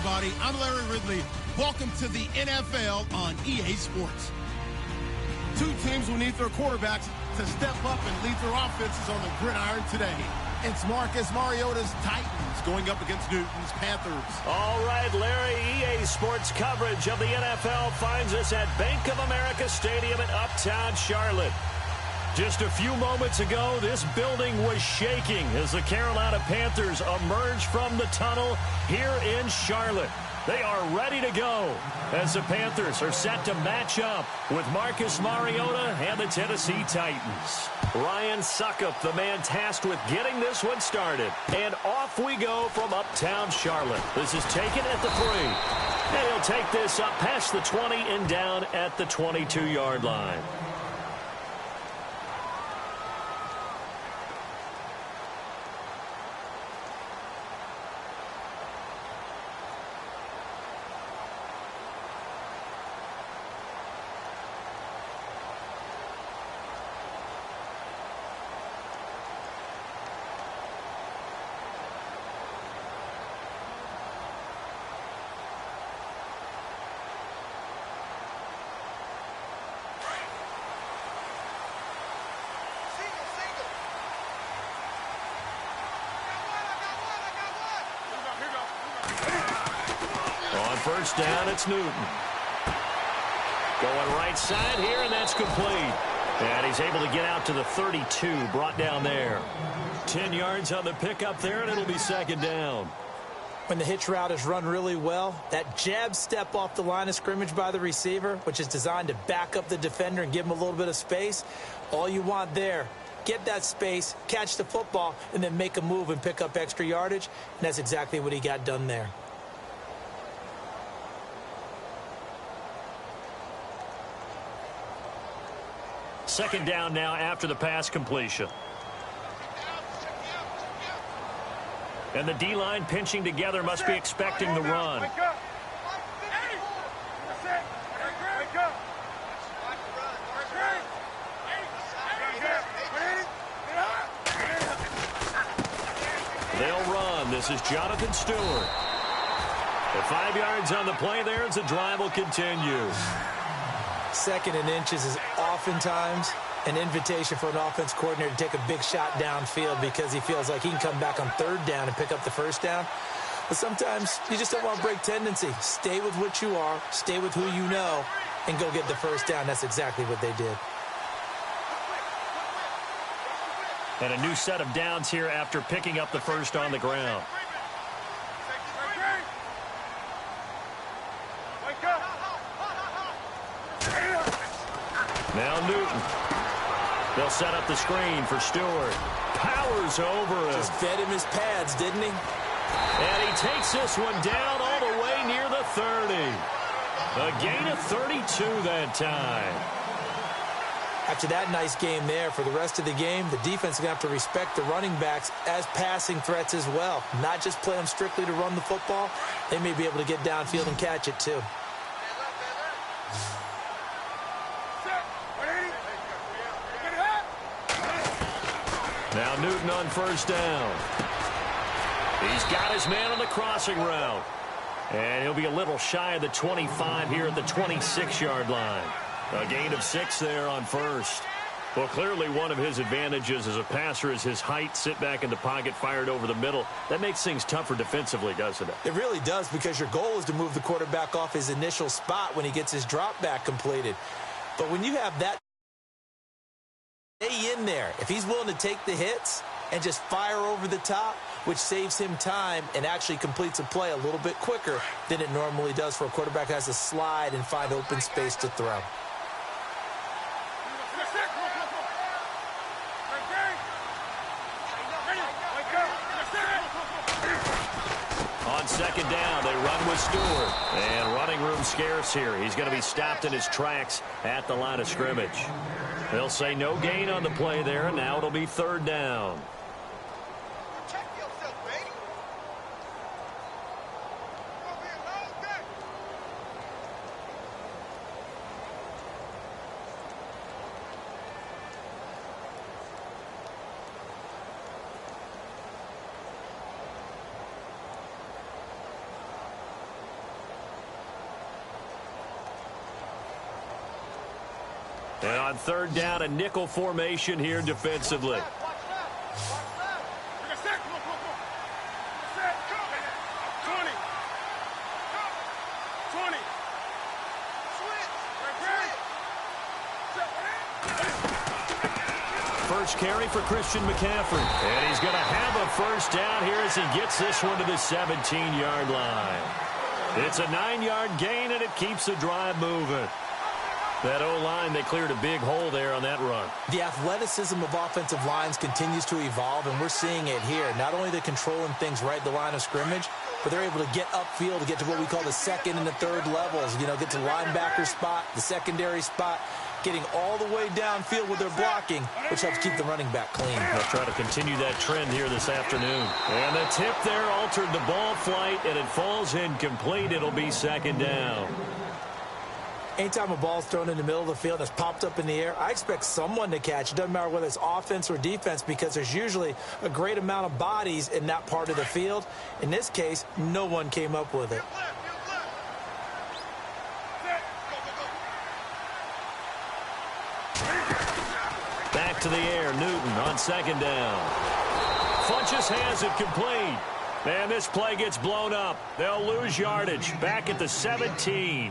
everybody. I'm Larry Ridley. Welcome to the NFL on EA Sports. Two teams will need their quarterbacks to step up and lead their offenses on the gridiron today. It's Marcus Mariota's Titans going up against Newton's Panthers. All right, Larry, EA Sports coverage of the NFL finds us at Bank of America Stadium in Uptown Charlotte. Just a few moments ago, this building was shaking as the Carolina Panthers emerged from the tunnel here in Charlotte. They are ready to go as the Panthers are set to match up with Marcus Mariota and the Tennessee Titans. Ryan Suckup, the man tasked with getting this one started. And off we go from Uptown Charlotte. This is taken at the 3. And he'll take this up past the 20 and down at the 22-yard line. First down, it's Newton. Going right side here, and that's complete. And he's able to get out to the 32, brought down there. 10 yards on the pickup there, and it'll be second down. When the hitch route is run really well, that jab step off the line of scrimmage by the receiver, which is designed to back up the defender and give him a little bit of space, all you want there, get that space, catch the football, and then make a move and pick up extra yardage, and that's exactly what he got done there. Second down now after the pass completion. And the D-line pinching together must be expecting the run. They'll run. This is Jonathan Stewart. At 5 yards on the play there as the drive will continue. Second and inches is oftentimes an invitation for an offense coordinator to take a big shot downfield because he feels like he can come back on third down and pick up the first down. But sometimes you just don't want to break tendency. Stay with what you are, stay with who you know, and go get the first down. That's exactly what they did. And a new set of downs here after picking up the first on the ground. Now Newton. They'll set up the screen for Stewart. Powers over him. Just fed him his pads, didn't he? And he takes this one down all the way near the 30. A gain of 32 that time. After that nice game there, for the rest of the game, the defense is going to have to respect the running backs as passing threats as well. Not just play them strictly to run the football. They may be able to get downfield and catch it too. Now Newton on first down. He's got his man on the crossing route. And he'll be a little shy of the 25 here at the 26-yard line. A gain of 6 there on first. Well, clearly one of his advantages as a passer is his height. Sit back in the pocket, fired over the middle. That makes things tougher defensively, doesn't it? It really does, because your goal is to move the quarterback off his initial spot when he gets his drop back completed. But when you have that stay in there, if he's willing to take the hits and just fire over the top, which saves him time and actually completes a play a little bit quicker than it normally does for a quarterback who has to slide and find open space to throw. On second down, they run with Stewart. And running room scarce here. He's going to be stopped in his tracks at the line of scrimmage. They'll say no gain on the play there, and now it'll be third down. And on third down, a nickel formation here defensively. First carry for Christian McCaffrey. And he's going to have a first down here as he gets this one to the 17-yard line. It's a 9-yard gain, and it keeps the drive moving. That O-line, they cleared a big hole there on that run. The athleticism of offensive lines continues to evolve, and we're seeing it here. Not only they're controlling things right at the line of scrimmage, but they're able to get upfield to get to what we call the second and the third levels. You know, get to linebacker spot, the secondary spot, getting all the way downfield with their blocking, which helps keep the running back clean. They'll try to continue that trend here this afternoon. And the tip there altered the ball flight, and it falls incomplete. It'll be second down. Anytime a ball's thrown in the middle of the field and it's popped up in the air, I expect someone to catch. It doesn't matter whether it's offense or defense, because there's usually a great amount of bodies in that part of the field. In this case, no one came up with it. Back to the air, Newton on second down. Funchess has it complete. And this play gets blown up. They'll lose yardage. Back at the 17.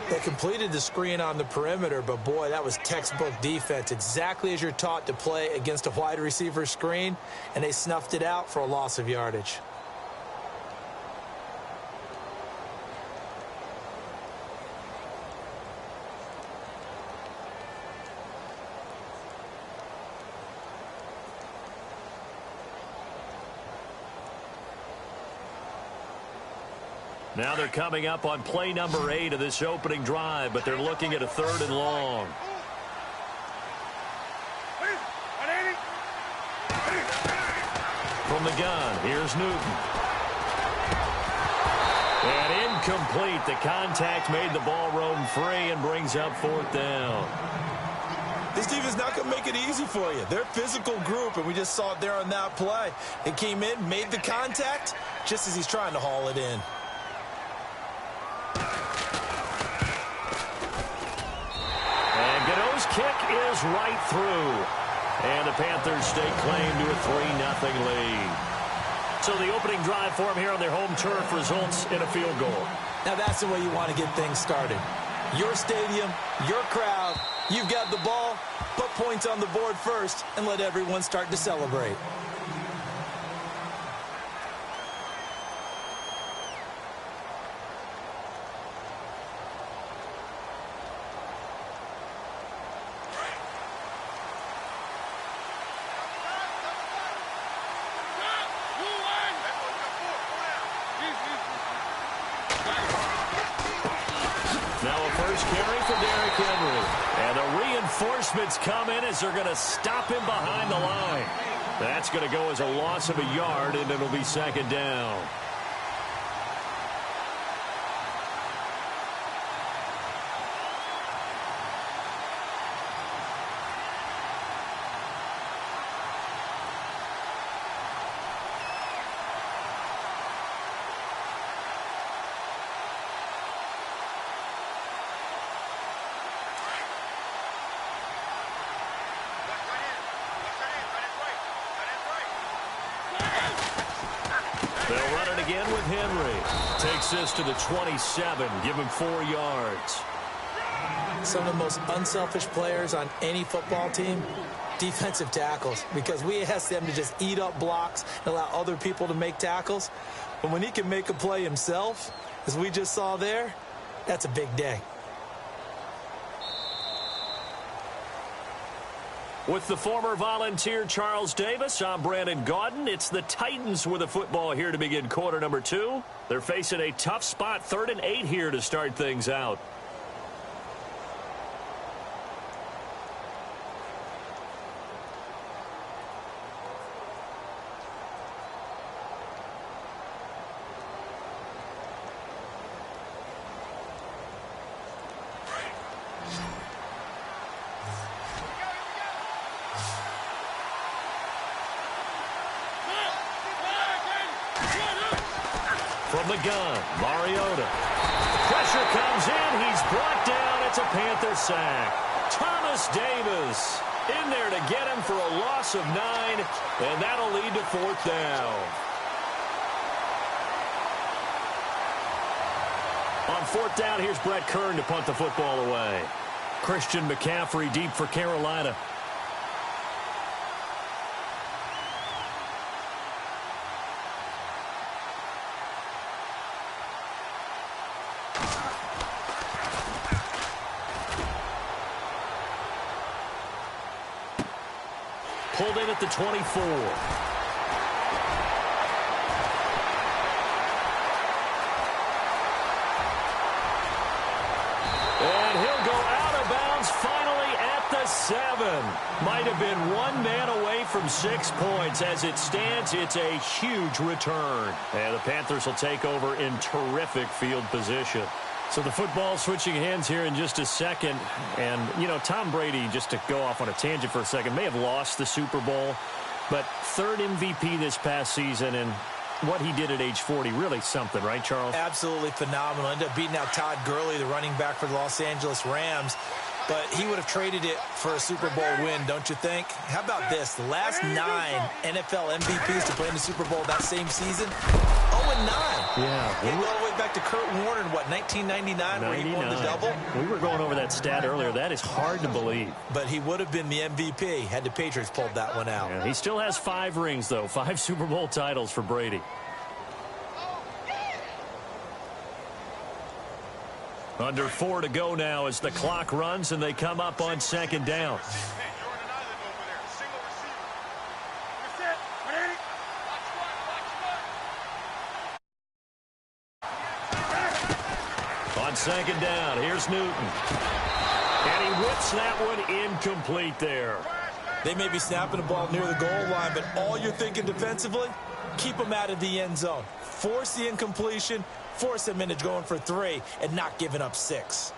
They completed the screen on the perimeter, but boy, that was textbook defense. Exactly as you're taught to play against a wide receiver screen, and they snuffed it out for a loss of yardage. Now they're coming up on play number 8 of this opening drive, but they're looking at a 3rd and long. From the gun, here's Newton. And incomplete. The contact made the ball roam free and brings up 4th down. This team is not going to make it easy for you. They're a physical group, and we just saw it there on that play. It came in, made the contact, just as he's trying to haul it in. Kick is right through. And the Panthers stake claim to a 3-0 lead. So the opening drive for them here on their home turf results in a field goal. Now that's the way you want to get things started. Your stadium, your crowd, you've got the ball, put points on the board first, and let everyone start to celebrate. Reinforcements come in as they're going to stop him behind the line. That's going to go as a loss of a yard, and it'll be second down. They'll run it again with Henry. Takes this to the 27. Give him 4 yards. Some of the most unselfish players on any football team, defensive tackles, because we ask them to just eat up blocks and allow other people to make tackles. But when he can make a play himself, as we just saw there, that's a big day. With the former Volunteer Charles Davis, I'm Brandon Gaudin. It's the Titans with the football here to begin quarter number 2. They're facing a tough spot, 3rd and 8 here to start things out. From the gun, Mariota. Pressure comes in. He's brought down. It's a Panther sack. Thomas Davis in there to get him for a loss of 9, and that'll lead to 4th down. On 4th down, here's Brett Kern to punt the football away. Christian McCaffrey deep for Carolina. Pulled in at the 24. And he'll go out of bounds finally at the 7. Might have been one man away from 6 points. As it stands, it's a huge return. And the Panthers will take over in terrific field position. So the football switching hands here in just a second. And, you know, Tom Brady, just to go off on a tangent for a second, may have lost the Super Bowl. But 3rd MVP this past season, and what he did at age 40, really something, right, Charles? Absolutely phenomenal. Ended up beating out Todd Gurley, the running back for the Los Angeles Rams. But he would have traded it for a Super Bowl win, don't you think? How about this? The last 9 NFL MVPs to play in the Super Bowl that same season, 0-9. Yeah. We go all the way back to Kurt Warner in, what, 1999, where he won the double? We were going over that stat earlier. That is hard to believe. But he would have been the MVP had the Patriots pulled that one out. Yeah, he still has 5 rings, though. 5 Super Bowl titles for Brady. Under 4 to go now as the clock runs and they come up on 2nd down. On 2nd down, here's Newton. And he whips that one incomplete there. They may be snapping the ball near the goal line, but all you're thinking defensively, keep them out of the end zone. Force the incompletion, force them into going for 3, and not giving up 6.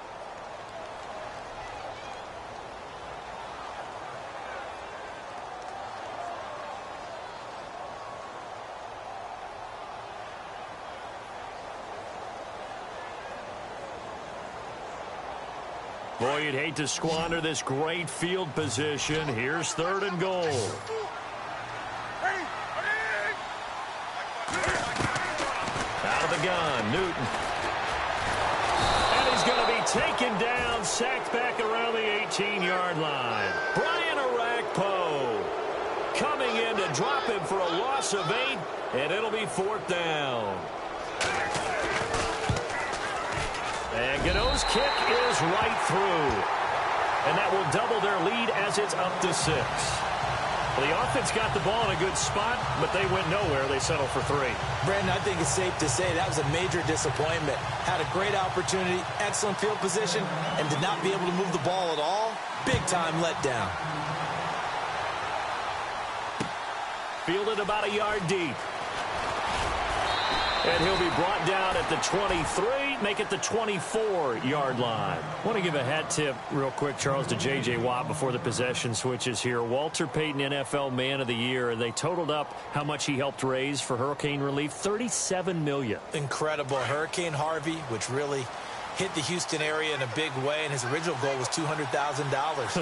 Boy, you'd hate to squander this great field position. Here's 3rd and goal. Out of the gun, Newton. And he's going to be taken down, sacked back around the 18-yard line. Brian Orakpo coming in to drop him for a loss of 8, and it'll be 4th down. And Gano's kick is right through. And that will double their lead as it's up to 6. Well, the offense got the ball in a good spot, but they went nowhere. They settled for 3. Brandon, I think it's safe to say that was a major disappointment. Had a great opportunity, excellent field position, and did not be able to move the ball at all. Big-time letdown. Fielded about a yard deep. And he'll be brought down at the 23, make it the 24-yard line. I want to give a hat tip real quick, Charles, to J.J. Watt before the possession switches here. Walter Payton, NFL Man of the Year. They totaled up how much he helped raise for hurricane relief, $37 million. Incredible. Hurricane Harvey, which really hit the Houston area in a big way, and his original goal was $200,000.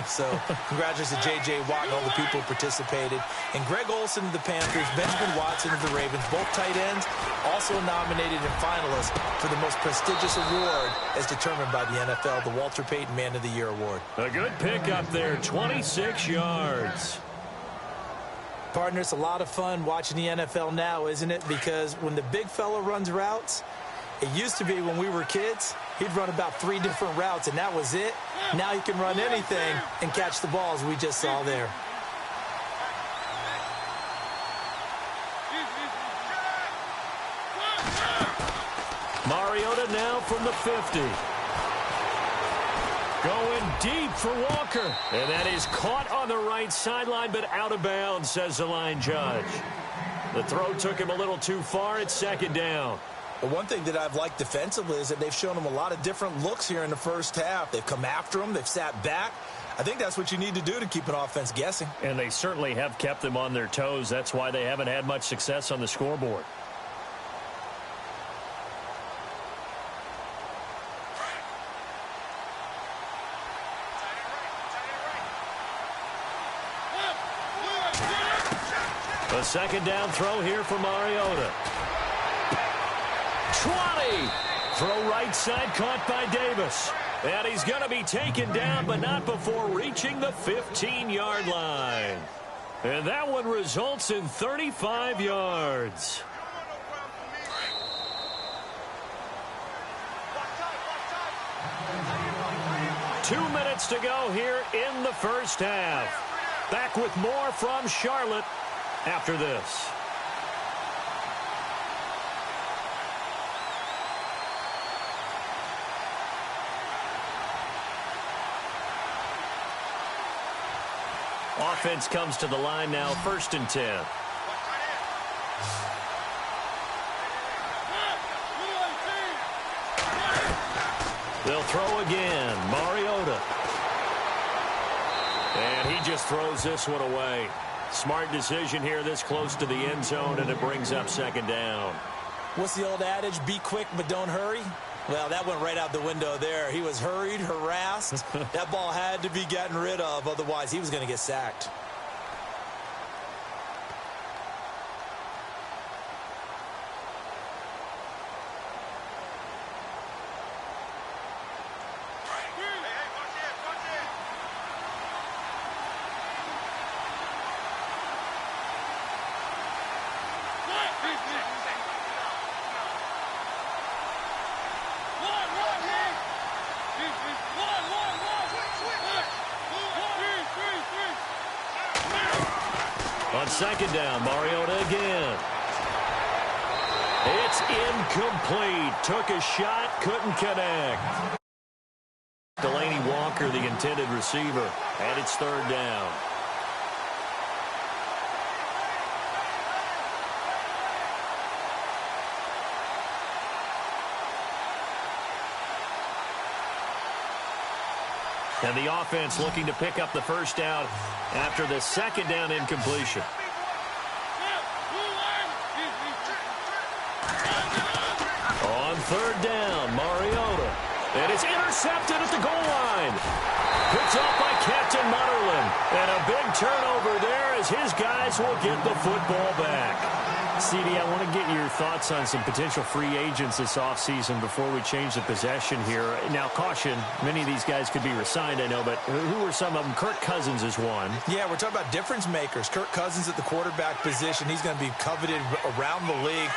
So congratulations to J.J. Watt and all the people who participated. And Greg Olsen of the Panthers, Benjamin Watson of the Ravens, both tight ends, also nominated and finalists for the most prestigious award as determined by the NFL, the Walter Payton Man of the Year Award. A good pick up there, 26 yards. Partner, it's a lot of fun watching the NFL now, isn't it? Because when the big fella runs routes, it used to be when we were kids, he'd run about 3 different routes, and that was it. Now he can run anything and catch the balls we just saw there. Mariota now from the 50. Going deep for Walker. And that is caught on the right sideline, but out of bounds, says the line judge. The throw took him a little too far. It's 2nd down. But one thing that I've liked defensively is that they've shown him a lot of different looks here in the first half. They've come after him. They've sat back. I think that's what you need to do to keep an offense guessing. And they certainly have kept them on their toes. That's why they haven't had much success on the scoreboard. A second down throw here for Mariota. 20. Throw right side, caught by Davis. And he's going to be taken down, but not before reaching the 15-yard line. And that one results in 35 yards. Two minutes to go here in the first half. Back with more from Charlotte after this. Offense comes to the line now, 1st and 10. They'll throw again. Mariota. And he just throws this one away. Smart decision here this close to the end zone, and it brings up 2nd down. What's the old adage? Be quick, but don't hurry. Well, that went right out the window there. He was hurried, harassed. That ball had to be gotten rid of. Otherwise, he was going to get sacked. On 2nd down, Mariota again. It's incomplete. Took a shot, couldn't connect. Delaney Walker, the intended receiver, and it's 3rd down. And the offense looking to pick up the 1st down after the 2nd down incompletion. On 3rd down, Mariota. And it's intercepted at the goal line. Picked off by Captain Mutterland. And a big turnover there as his guys will get the football back. CD, I want to get your thoughts on some potential free agents this offseason before we change the possession here. Now, caution, many of these guys could be re-signed, I know, but who are some of them? Kirk Cousins is one. Yeah, we're talking about difference makers. Kirk Cousins at the quarterback position. He's going to be coveted around the league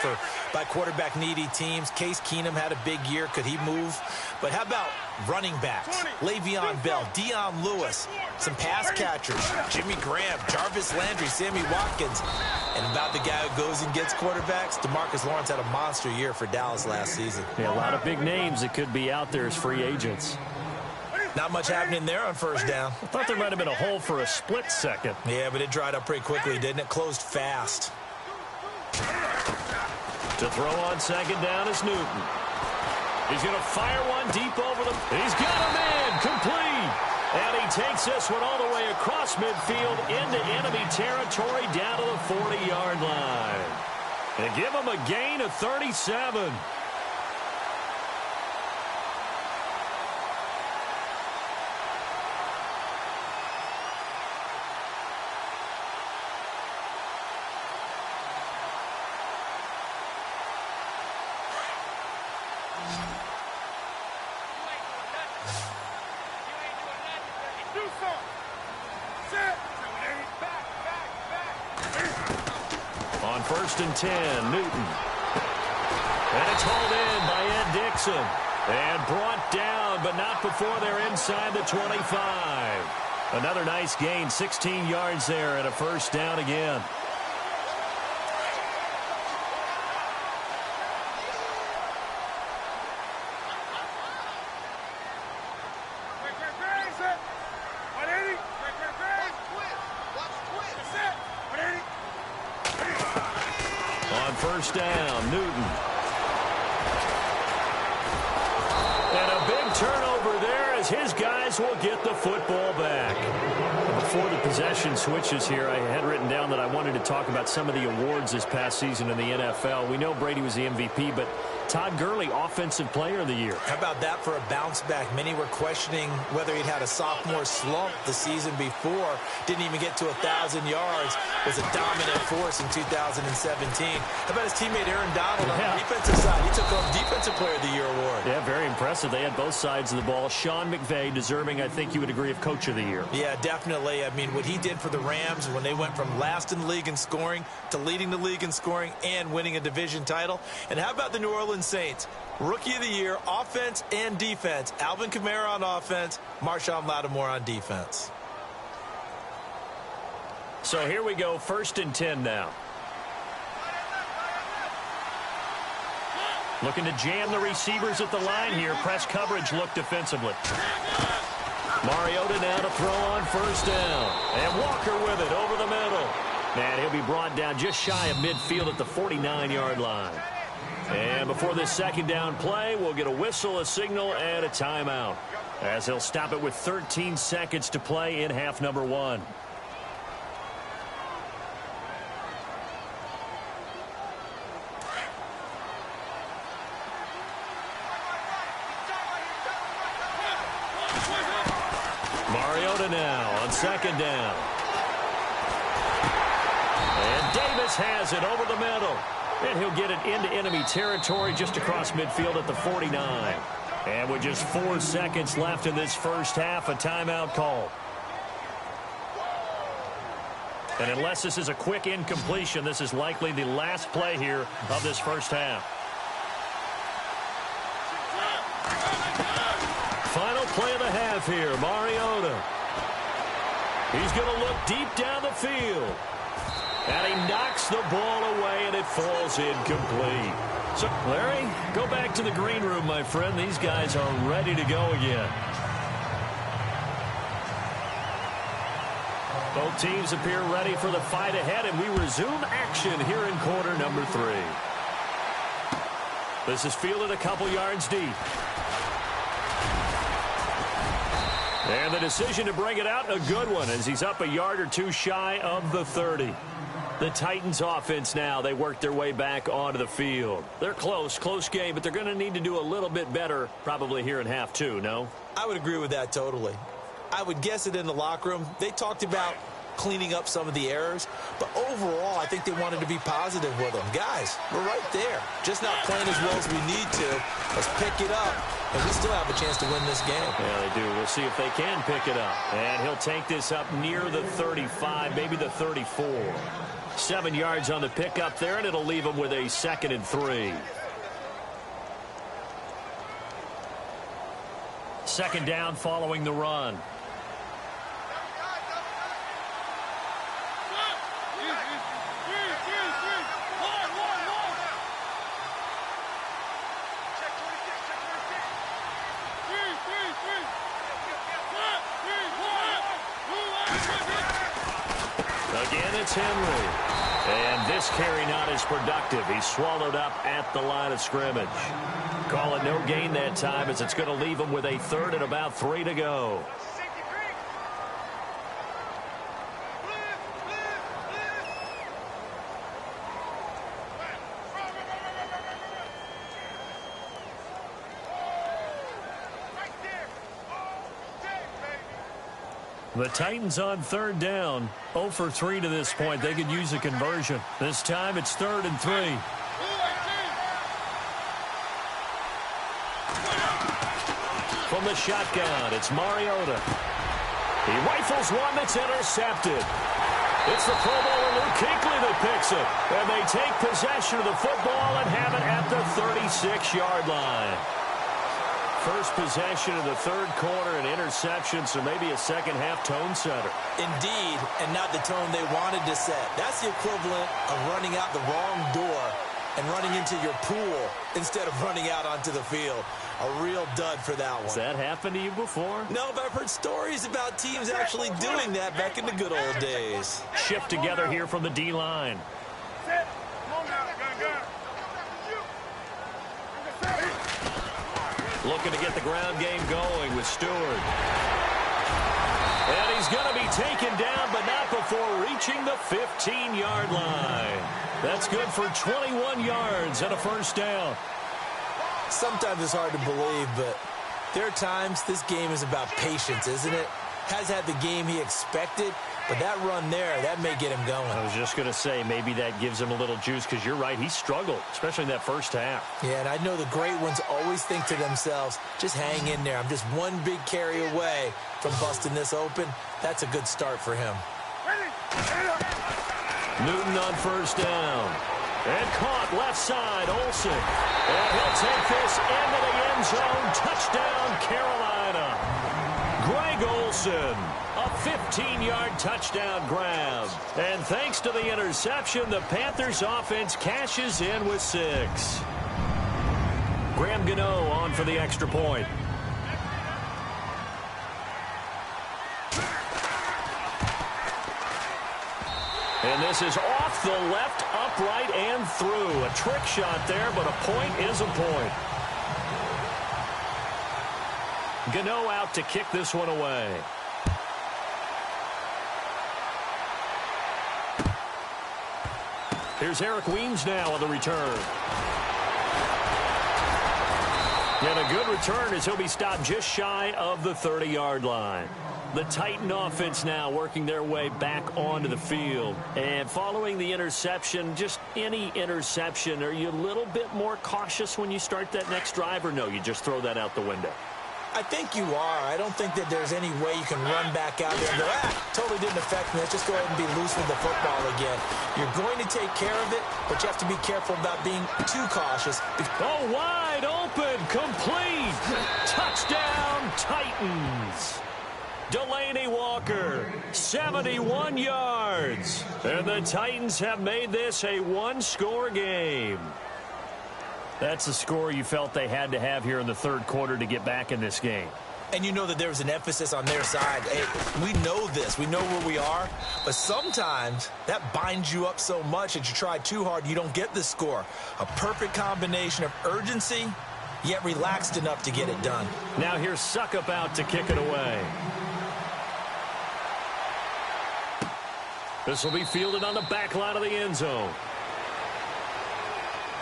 by quarterback-needy teams. Case Keenum had a big year. Could he move? But how about running backs? Le'Veon Bell, Dion Lewis, some pass catchers, Jimmy Graham, Jarvis Landry, Sammy Watkins. And about the guy who goes and gets quarterbacks, DeMarcus Lawrence had a monster year for Dallas last season. Yeah, a lot of big names that could be out there as free agents. Not much happening there on 1st down. I thought there might have been a hole for a split second. Yeah, but it dried up pretty quickly, didn't it? Closed fast. To throw on 2nd down is Newton. He's going to fire one deep over the... He's got a man complete. And he takes this one all the way across midfield into enemy territory down to the 40-yard line. And give him a gain of 37. On 1st and 10, Newton. And it's hauled in by Ed Dixon. And brought down, but not before they're inside the 25. Another nice gain, 16 yards there and a 1st down again. On 1st down, Newton. And a big turnover there as his guys will get the football back. Before the possession switches here, I had written down that I wanted to talk about some of the awards this past season in the NFL. We know Brady was the MVP, but Todd Gurley, Offensive Player of the Year. How about that for a bounce back? Many were questioning whether he'd had a sophomore slump the season before. Didn't even get to 1,000 yards. Was a dominant force in 2017. How about his teammate Aaron Donald on the defensive side? He took home Defensive Player of the Year award. Yeah, very impressive. They had both sides of the ball. Sean McVay deserving, I think you would agree, of Coach of the Year. Yeah, definitely. I mean, what he did for the Rams when they went from last in the league in scoring to leading the league in scoring and winning a division title. And how about the New Orleans Saints? Rookie of the Year, offense and defense. Alvin Kamara on offense, Marshawn Lattimore on defense. So here we go, 1st and 10 now. Looking to jam the receivers at the line here. Press coverage look defensively. Mariota now to throw on 1st down. And Walker with it over the middle. And he'll be brought down just shy of midfield at the 49-yard line. And before this 2nd down play, we'll get a whistle, a signal, and a timeout, as he'll stop it with 13 seconds to play in half number 1. Mariota now on 2nd down. And Davis has it over the middle. And he'll get it into enemy territory just across midfield at the 49. And with just 4 seconds left in this first half, a timeout call. And unless this is a quick incompletion, this is likely the last play here of this first half. Final play of the half here, Mariota. He's going to look deep down the field. And he knocks the ball away, and it falls incomplete. So, Larry, go back to the green room, my friend. These guys are ready to go again. Both teams appear ready for the fight ahead, and we resume action here in quarter number 3. This is fielded a couple yards deep. And the decision to bring it out, a good one, as he's up a yard or two shy of the 30. The Titans offense now, they work their way back onto the field. They're close game, but they're going to need to do a little bit better probably here in half 2, no? I would agree with that totally. I would guess it in the locker room. They talked about cleaning up some of the errors, but overall, I think they wanted to be positive with them. Guys, we're right there. Just not playing as well as we need to. Let's pick it up, and we still have a chance to win this game. Yeah, they do. We'll see if they can pick it up. And he'll take this up near the 35, maybe the 34. 7 yards on the pickup there, and it'll leave him with a 2nd and 3. 2nd down following the run. Again, it's Henry. And this carry not as productive. He's swallowed up at the line of scrimmage. Call it no gain that time, as it's going to leave him with a 3rd and about 3 to go. The Titans on 3rd down, 0 for 3 to this point. They could use a conversion. This time it's 3rd and 3. From the shotgun, it's Mariota. He rifles one that's intercepted. It's the Pro Bowler Luke Kuechly that picks it. And they take possession of the football and have it at the 36-yard line. First possession of the 3rd quarter, an interception, so maybe a second-half tone setter. Indeed, and not the tone they wanted to set. That's the equivalent of running out the wrong door and running into your pool instead of running out onto the field. A real dud for that one. Has that happened to you before? No, but I've heard stories about teams actually doing that back in the good old days. Shift together here from the D-line. Looking to get the ground game going with Stewart. And he's going to be taken down, but not before reaching the 15-yard line. That's good for 21 yards and a 1st down. Sometimes it's hard to believe, but there are times this game is about patience, isn't it? Has had the game he expected, but that run there, that may get him going. I was just going to say, maybe that gives him a little juice, because you're right, he struggled, especially in that first half. Yeah, and I know the great ones always think to themselves, just hang in there. I'm just one big carry away from busting this open. That's a good start for him. Newton on first down. And caught left side, Olsen. And he'll take this into the end zone. Touchdown, Carolina. Greg Olsen, a 15-yard touchdown grab. And thanks to the interception, the Panthers offense cashes in with 6. Graham Gano on for the extra point. And this is off the left, upright, and through. A trick shot there, but a point is a point. Gano out to kick this one away. Here's Eric Weems now on the return. And a good return as he'll be stopped just shy of the 30-yard line. The Titan offense now working their way back onto the field. And following the interception, just any interception, are you a little bit more cautious when you start that next drive, or no, you just throw that out the window? I think you are. I don't think that there's any way you can run back out there and go, totally didn't affect me. Let's just go ahead and be loose with the football again. You're going to take care of it, but you have to be careful about being too cautious. Oh, wide open, complete. Touchdown, Titans. Delaney Walker, 71 yards. And the Titans have made this a one-score game. That's the score you felt they had to have here in the third quarter to get back in this game. And you know that there's an emphasis on their side. Hey, we know this. We know where we are. But sometimes that binds you up so much that you try too hard, you don't get the score. A perfect combination of urgency, yet relaxed enough to get it done. Now here's Suckup out to kick it away. This will be fielded on the back line of the end zone.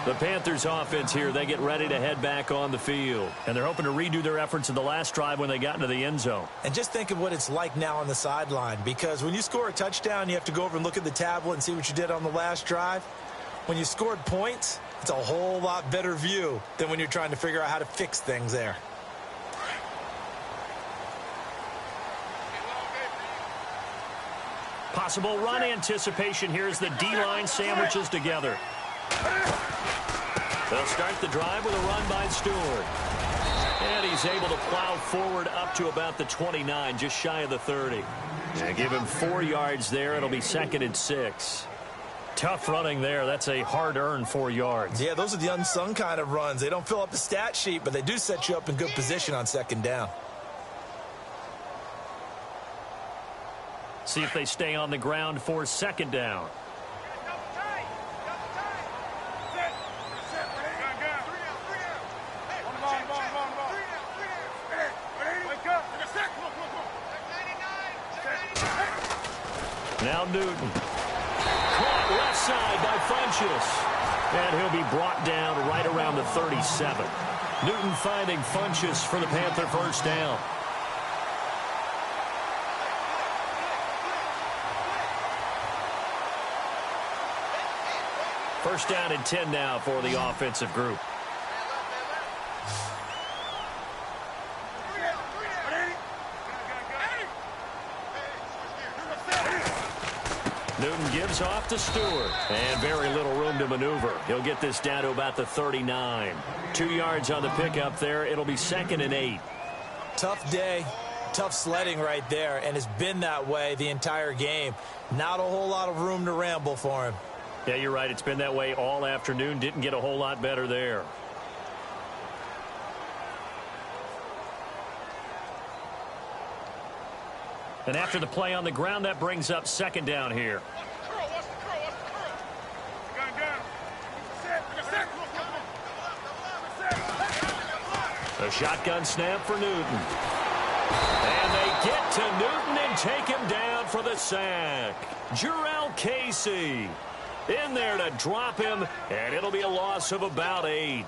The Panthers offense here, they get ready to head back on the field. And they're hoping to redo their efforts in the last drive when they got into the end zone. And just think of what it's like now on the sideline. Because when you score a touchdown, you have to go over and look at the tablet and see what you did on the last drive. When you scored points, it's a whole lot better view than when you're trying to figure out how to fix things there. Possible run anticipation here as the D-line sandwiches together. They'll start the drive with a run by Stewart. And he's able to plow forward up to about the 29, just shy of the 30. Yeah, give him 4 yards there. It'll be 2nd and 6. Tough running there. That's a hard-earned 4 yards. Yeah, those are the unsung kind of runs. They don't fill up the stat sheet, but they do set you up in good position on 2nd down. See if they stay on the ground for 2nd down. Now Newton. Caught left side by Funchess. And he'll be brought down right around the 37. Newton finding Funchess for the Panther first down. First down and 10 now for the offensive group. Newton gives off to Stewart. And very little room to maneuver. He'll get this down to about the 39. 2 yards on the pickup there. It'll be 2nd and 8. Tough day. Tough sledding right there. And it's been that way the entire game. Not a whole lot of room to ramble for him. Yeah, you're right. It's been that way all afternoon. Didn't get a whole lot better there. And after the play on the ground, that brings up 2nd down here. A shotgun snap for Newton. And they get to Newton and take him down for the sack. Jarrell Casey in there to drop him, and it'll be a loss of about 8.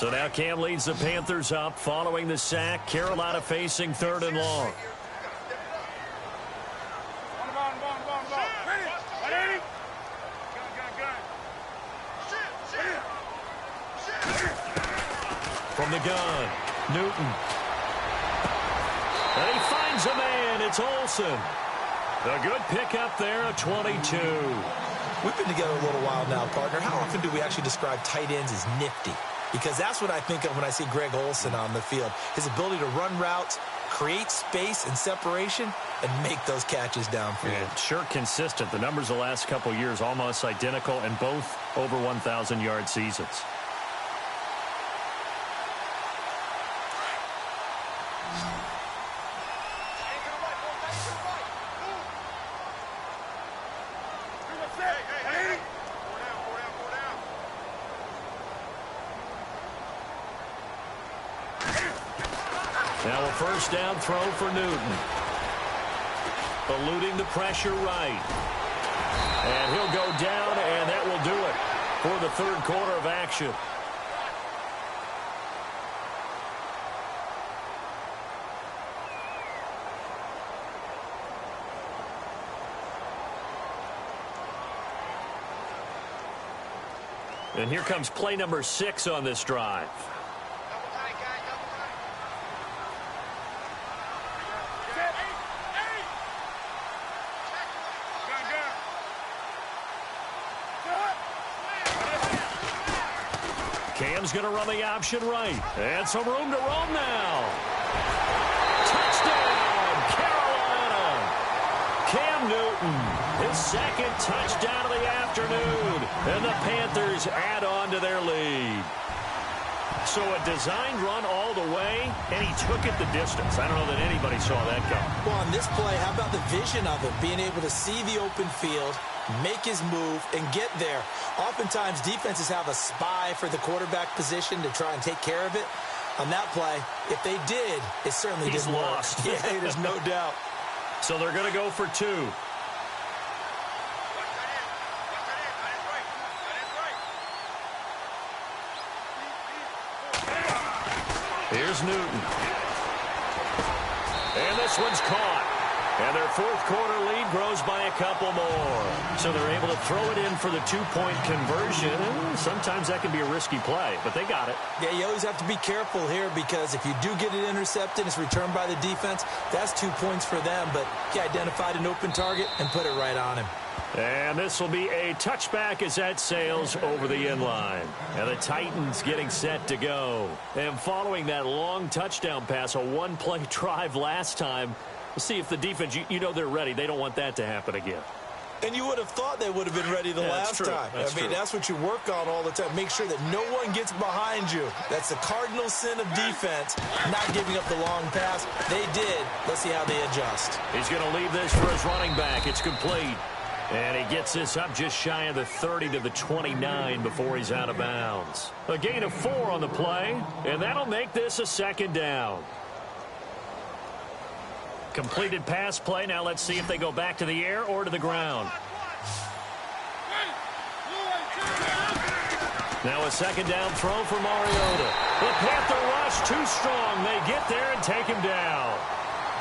So now Cam leads the Panthers up following the sack. Carolina facing 3rd and long. From the gun, Newton. And he finds a man. It's Olsen. A good pickup there, a 22. We've been together a little while now, partner. How often do we actually describe tight ends as nifty? Because that's what I think of when I see Greg Olsen on the field. His ability to run routes, create space and separation, and make those catches downfield. And sure consistent. The numbers the last couple years almost identical, and both over 1,000-yard seasons. Now a first down throw for Newton. Eluding the pressure right. And he'll go down, and that will do it for the 3rd quarter of action. And here comes play number 6 on this drive. Cam's going to run the option right. And some room to roam now. Touchdown, Carolina. Cam Newton, his 2nd touchdown of the afternoon. And the Panthers add on to their lead. So a designed run all the way, and he took it the distance. I don't know that anybody saw that coming. Well, on this play, how about the vision of it? Being able to see the open field, make his move, and get there. Oftentimes, defenses have a spy for the quarterback position to try and take care of it. On that play, if they did, it certainly didn't work. Lost. Yeah, there's no doubt. So they're going to go for 2. Here's Newton. And this one's caught. And their 4th quarter lead grows by a couple more. So they're able to throw it in for the 2-point conversion. And sometimes that can be a risky play, but they got it. Yeah, you always have to be careful here because if you do get it intercepted, it's returned by the defense, that's 2 points for them. But he identified an open target and put it right on him. And this will be a touchback as that sails over the end line. And the Titans getting set to go. And following that long touchdown pass, a 1-play drive last time, we'll see if the defense, you know they're ready. They don't want that to happen again. And you would have thought they would have been ready the last time. That's what you work on all the time. Make sure that no one gets behind you. That's the cardinal sin of defense, not giving up the long pass. They did. Let's see how they adjust. He's going to leave this for his running back. It's complete. And he gets this up just shy of the 30 to the 29 before he's out of bounds. A gain of 4 on the play, and that'll make this a 2nd down. Completed pass play. Now let's see if they go back to the air or to the ground. Now a 2nd down throw for Mariota. The Panther rush too strong. They get there and take him down.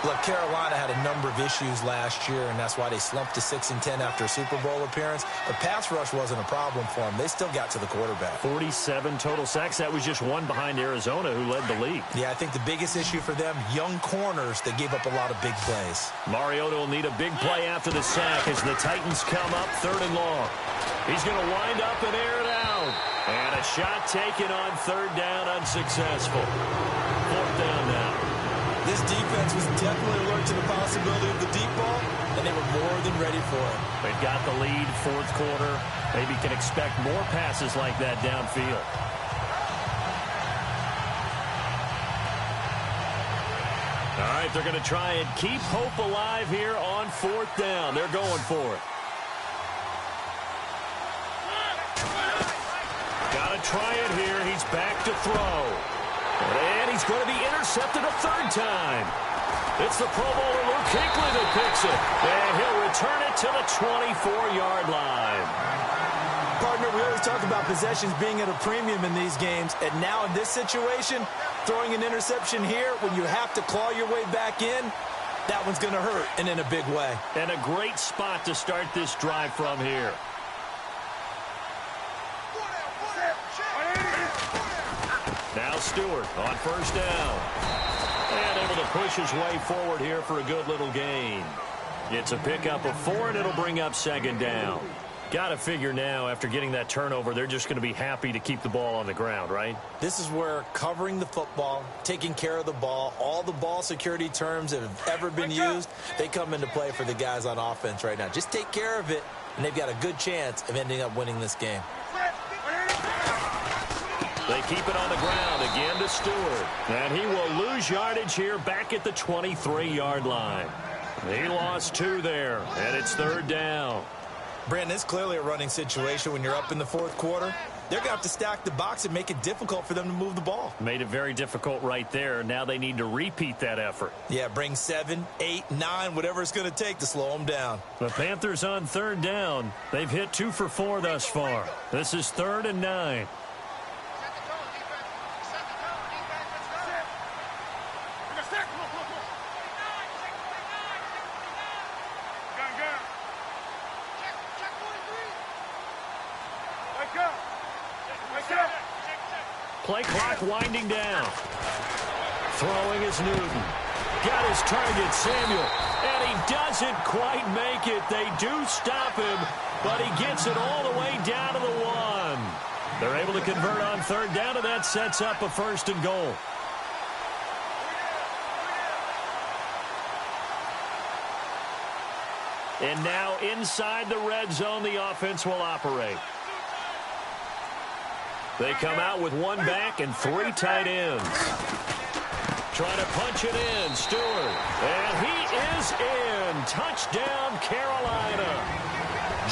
Look, Carolina had a number of issues last year, and that's why they slumped to 6-10 after a Super Bowl appearance. The pass rush wasn't a problem for them. They still got to the quarterback. 47 total sacks. That was just one behind Arizona, who led the league. Yeah, I think the biggest issue for them, young corners that gave up a lot of big plays. Mariota will need a big play after the sack as the Titans come up 3rd and long. He's going to wind up and air it out. And a shot taken on 3rd down, unsuccessful. 4th down now. This defense was definitely alert to the possibility of the deep ball, and they were more than ready for it. They've got the lead, 4th quarter. Maybe can expect more passes like that downfield. All right, they're going to try and keep hope alive here on 4th down. They're going for it. Got to try it here. He's back to throw. And he's going to be intercepted a 3rd time. It's the Pro Bowler Luke Kuechly that picks it. And he'll return it to the 24-yard line. partner, we always talk about possessions being at a premium in these games, and now in this situation, throwing an interception here when you have to claw your way back in, that one's going to hurt, and in a big way. And a great spot to start this drive from here. Now Stewart on first down. And able to push his way forward here for a good little gain. It's a pickup of 4, and it'll bring up second down. Got to figure now, after getting that turnover, they're just going to be happy to keep the ball on the ground, right? This is where covering the football, taking care of the ball, all the ball security terms that have ever been used, they come into play for the guys on offense right now. Just take care of it, and they've got a good chance of ending up winning this game. They keep it on the ground again to Stewart. And he will lose yardage here back at the 23-yard line. He lost 2 there, and it's third down. Brandon, it's clearly a running situation when you're up in the fourth quarter. They're going to have to stack the box and make it difficult for them to move the ball. Made it very difficult right there. Now they need to repeat that effort. Yeah, bring 7, 8, 9, whatever it's going to take to slow them down. The Panthers on third down. They've hit 2 for 4 thus far. This is 3rd and 9. Play clock winding down. Throwing is Newton. Got his target, Samuel. And he doesn't quite make it. They do stop him, but he gets it all the way down to the 1. They're able to convert on third down, and that sets up a 1st and goal. And now inside the red zone, the offense will operate. They come out with 1 back and 3 tight ends. Trying to punch it in, Stewart. And he is in. Touchdown, Carolina.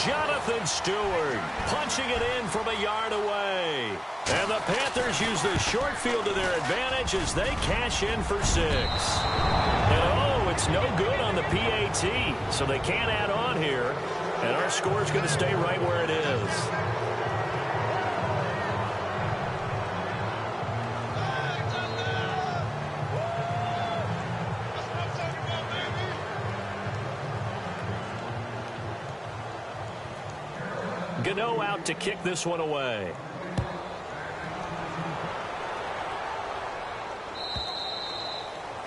Jonathan Stewart punching it in from a yard away. And the Panthers use the short field to their advantage as they cash in for 6. And it's no good on the PAT, so they can't add on here. And our score is going to stay right where it is. Gano out to kick this one away.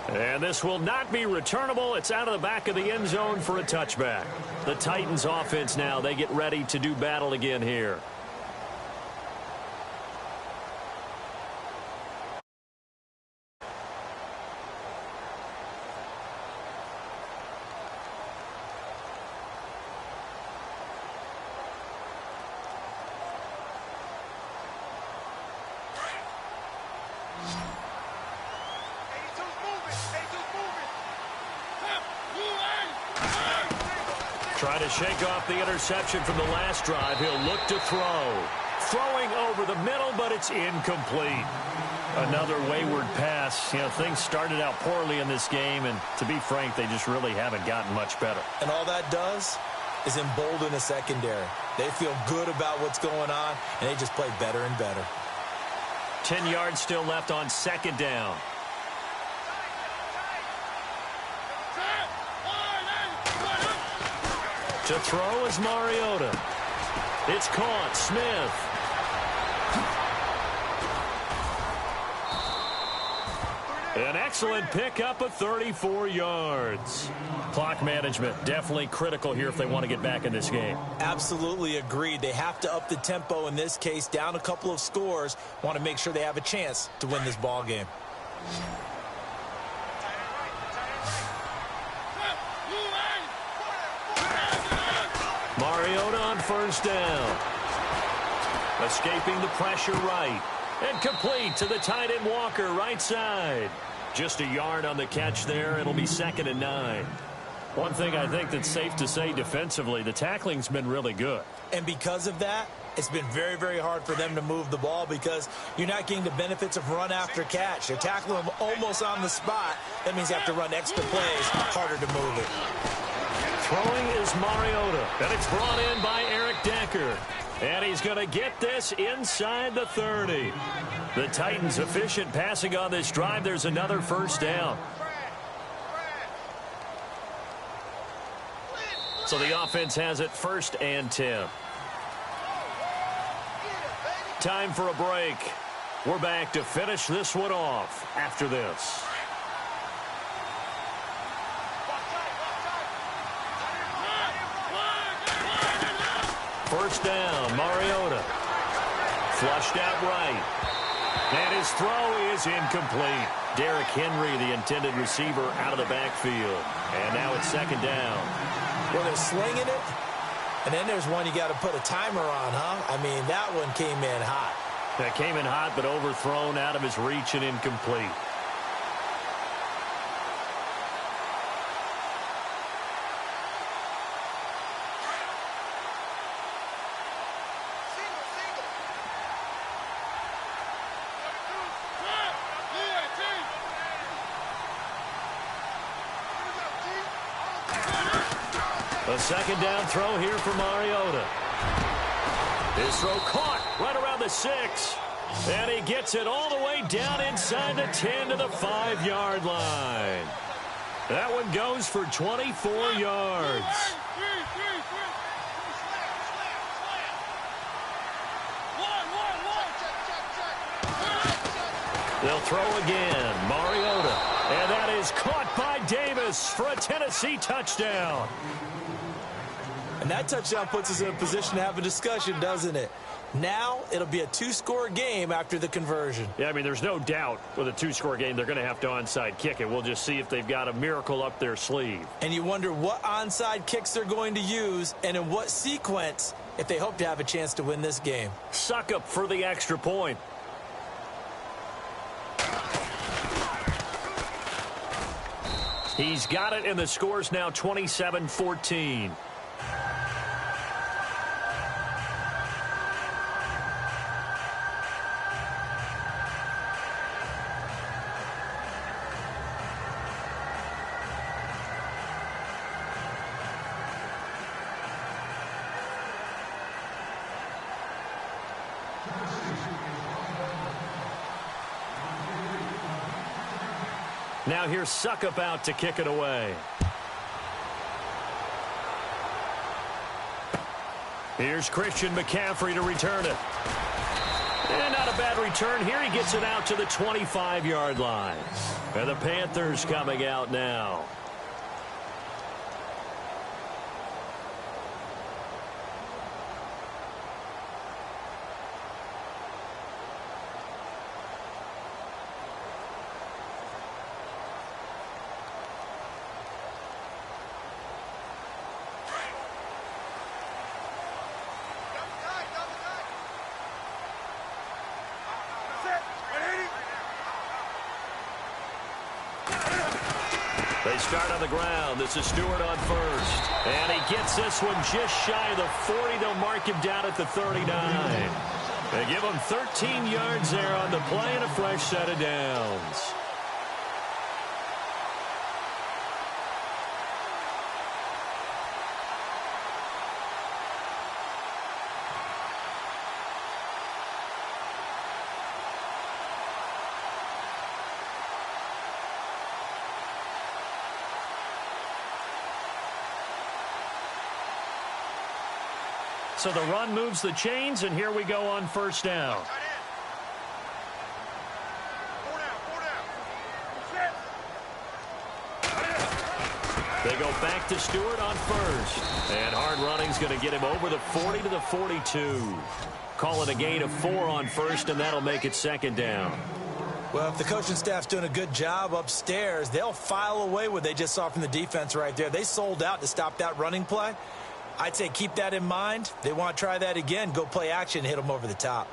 And this will not be returnable. It's out of the back of the end zone for a touchback. The Titans offense now, they get ready to do battle again here. Try to shake off the interception from the last drive. He'll look to throw. Throwing over the middle, but it's incomplete. Another wayward pass. You know, things started out poorly in this game, and to be frank, they just really haven't gotten much better. And all that does is embolden a secondary. They feel good about what's going on, and they just play better and better. 10 yards still left on second down. To throw is Mariota. It's caught. Smith. An excellent pickup of 34 yards. Clock management definitely critical here if they want to get back in this game. Absolutely agreed. They have to up the tempo in this case, down a couple of scores. Want to make sure they have a chance to win this ball game. Mariota on first down. Escaping the pressure right. And complete to the tight end Walker, right side. Just a yard on the catch there. It'll be 2nd and 9. One thing I think that's safe to say defensively, the tackling's been really good. And because of that, it's been very, very hard for them to move the ball because you're not getting the benefits of run after catch. You're tackling them almost on the spot. That means you have to run extra plays, harder to move it. Throwing is Mariota, and it's brought in by Eric Decker. And he's going to get this inside the 30. The Titans efficient passing on this drive. There's another first down. So the offense has it 1st and 10. Time for a break. We're back to finish this one off after this. First down, Mariota. Flushed out right. And his throw is incomplete. Derrick Henry, the intended receiver, out of the backfield. And now it's 2nd down. Well, they're slinging it, and then there's one you got to put a timer on, huh? I mean, that one came in hot. That came in hot, but overthrown, out of his reach, and incomplete. A 2nd down throw here for Mariota. His throw caught right around the 6. And he gets it all the way down inside the 10 to the 5-yard line. That one goes for 24 yards. They'll throw again. Mariota. And that is caught by Davis for a Tennessee touchdown. And that touchdown puts us in a position to have a discussion, doesn't it? Now it'll be a 2-score game after the conversion. Yeah, I mean, there's no doubt with a 2-score game they're going to have to onside kick it. We'll just see if they've got a miracle up their sleeve. And you wonder what onside kicks they're going to use and in what sequence if they hope to have a chance to win this game. Suckup for the extra point. He's got it, and the score's now 27-14. Now here's Suckup out to kick it away. Here's Christian McCaffrey to return it. And not a bad return here. He gets it out to the 25-yard line. And the Panthers coming out now. They start on the ground. This is Stewart on first. And he gets this one just shy of the 40. They'll mark him down at the 39. They give him 13 yards there on the play and a fresh set of downs. So the run moves the chains, and here we go on first down. They go back to Stewart on first. And hard running's going to get him over the 40 to the 42. Call it a gain of 4 on first, and that'll make it second down. Well, if the coaching staff's doing a good job upstairs, they'll file away what they just saw from the defense right there. They sold out to stop that running play. I'd say keep that in mind. They want to try that again. Go play action, hit them over the top.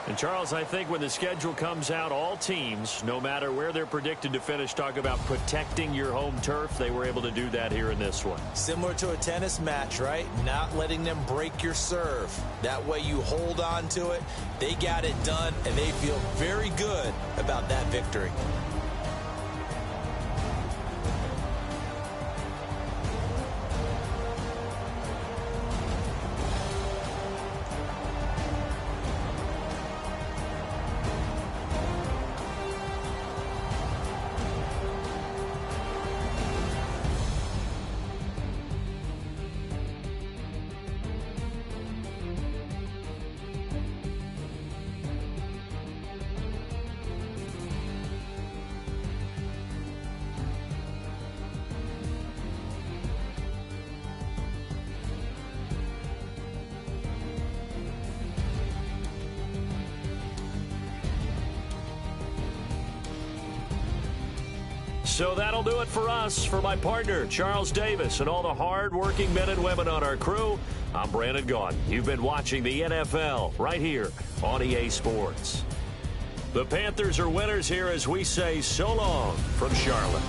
And, Charles, I think when the schedule comes out, all teams, no matter where they're predicted to finish, talk about protecting your home turf. They were able to do that here in this one. Similar to a tennis match, right? Not letting them break your serve. That way you hold on to it. They got it done, and they feel very good about that victory. So that'll do it for us. For my partner, Charles Davis, and all the hard-working men and women on our crew, I'm Brandon Gaudin. You've been watching the NFL right here on EA Sports. The Panthers are winners here as we say so long from Charlotte.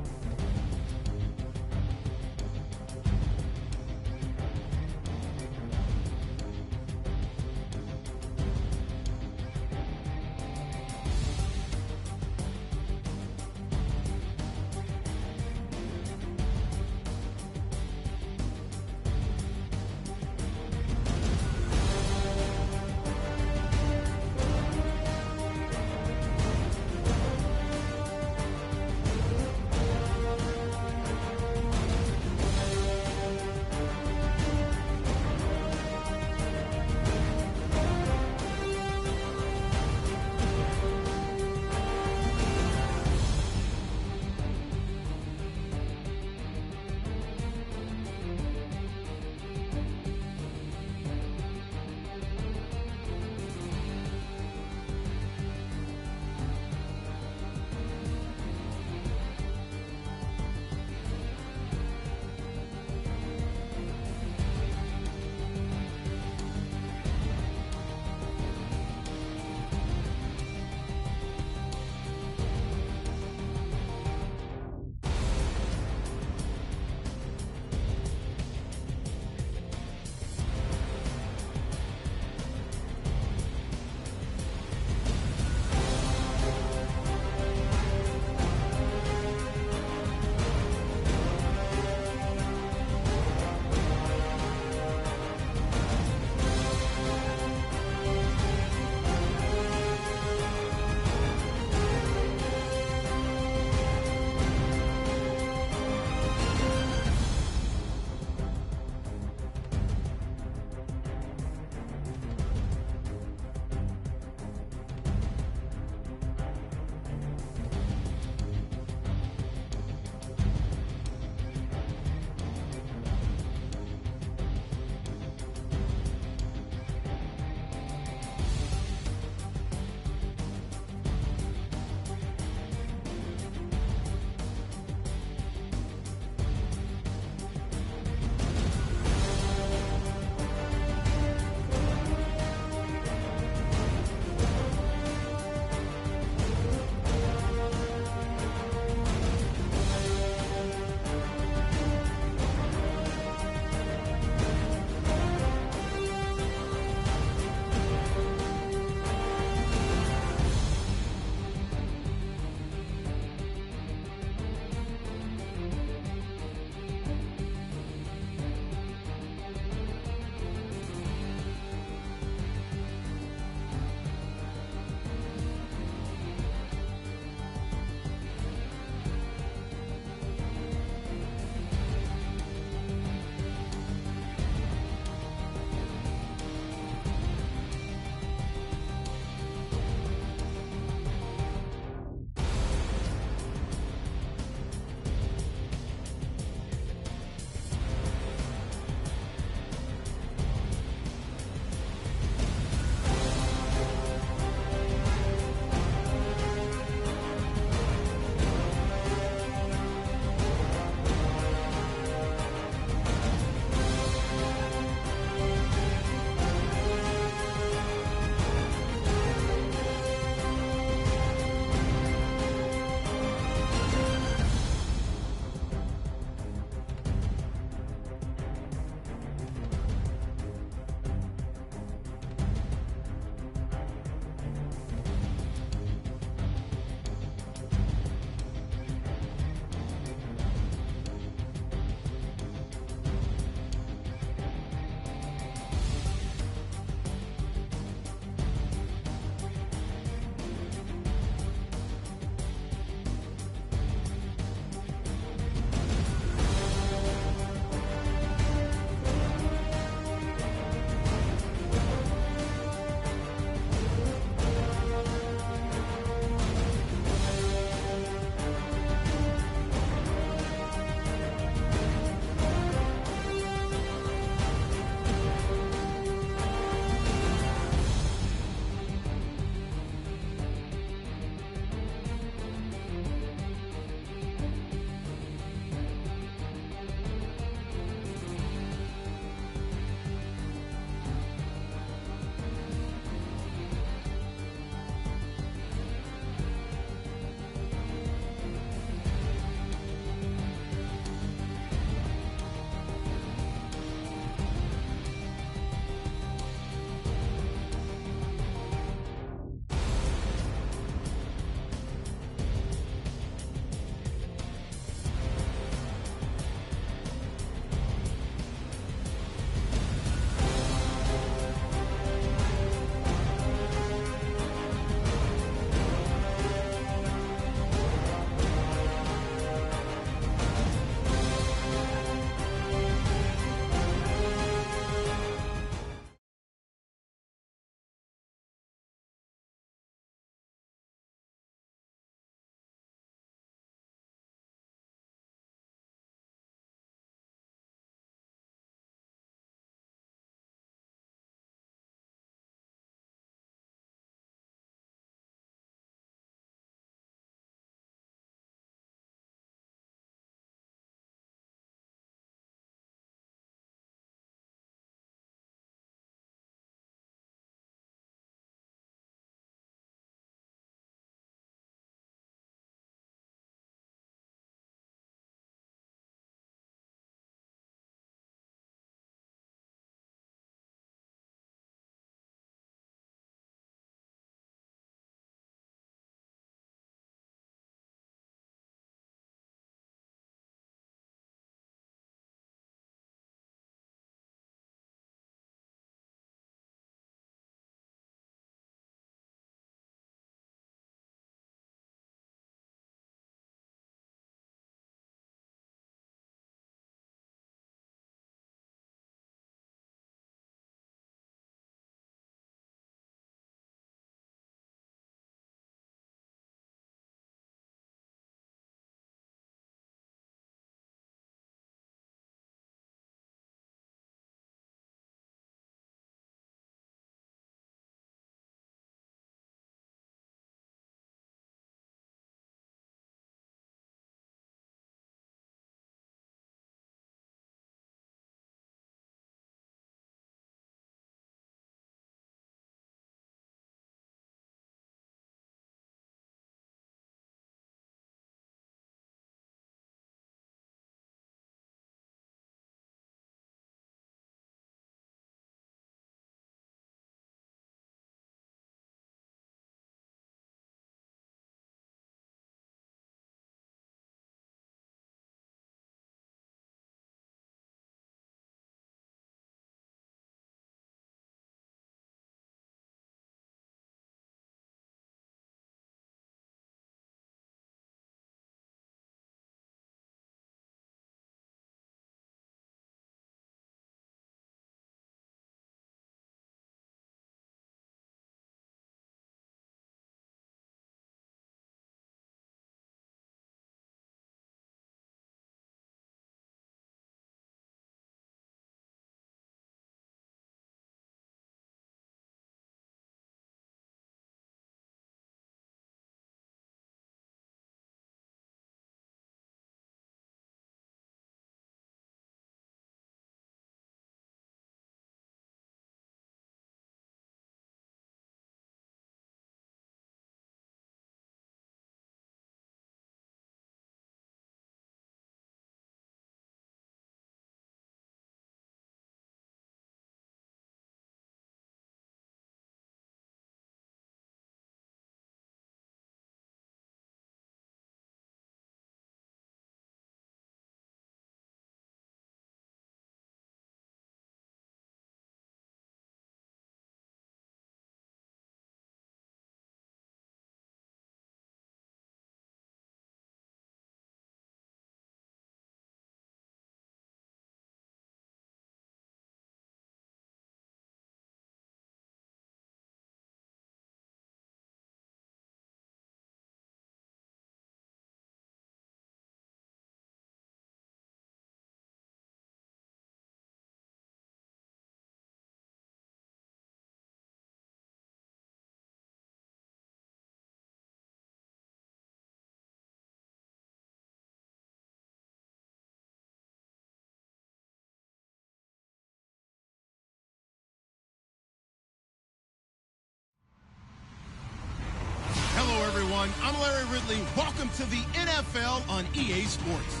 Larry Ridley. Welcome to the NFL on EA Sports.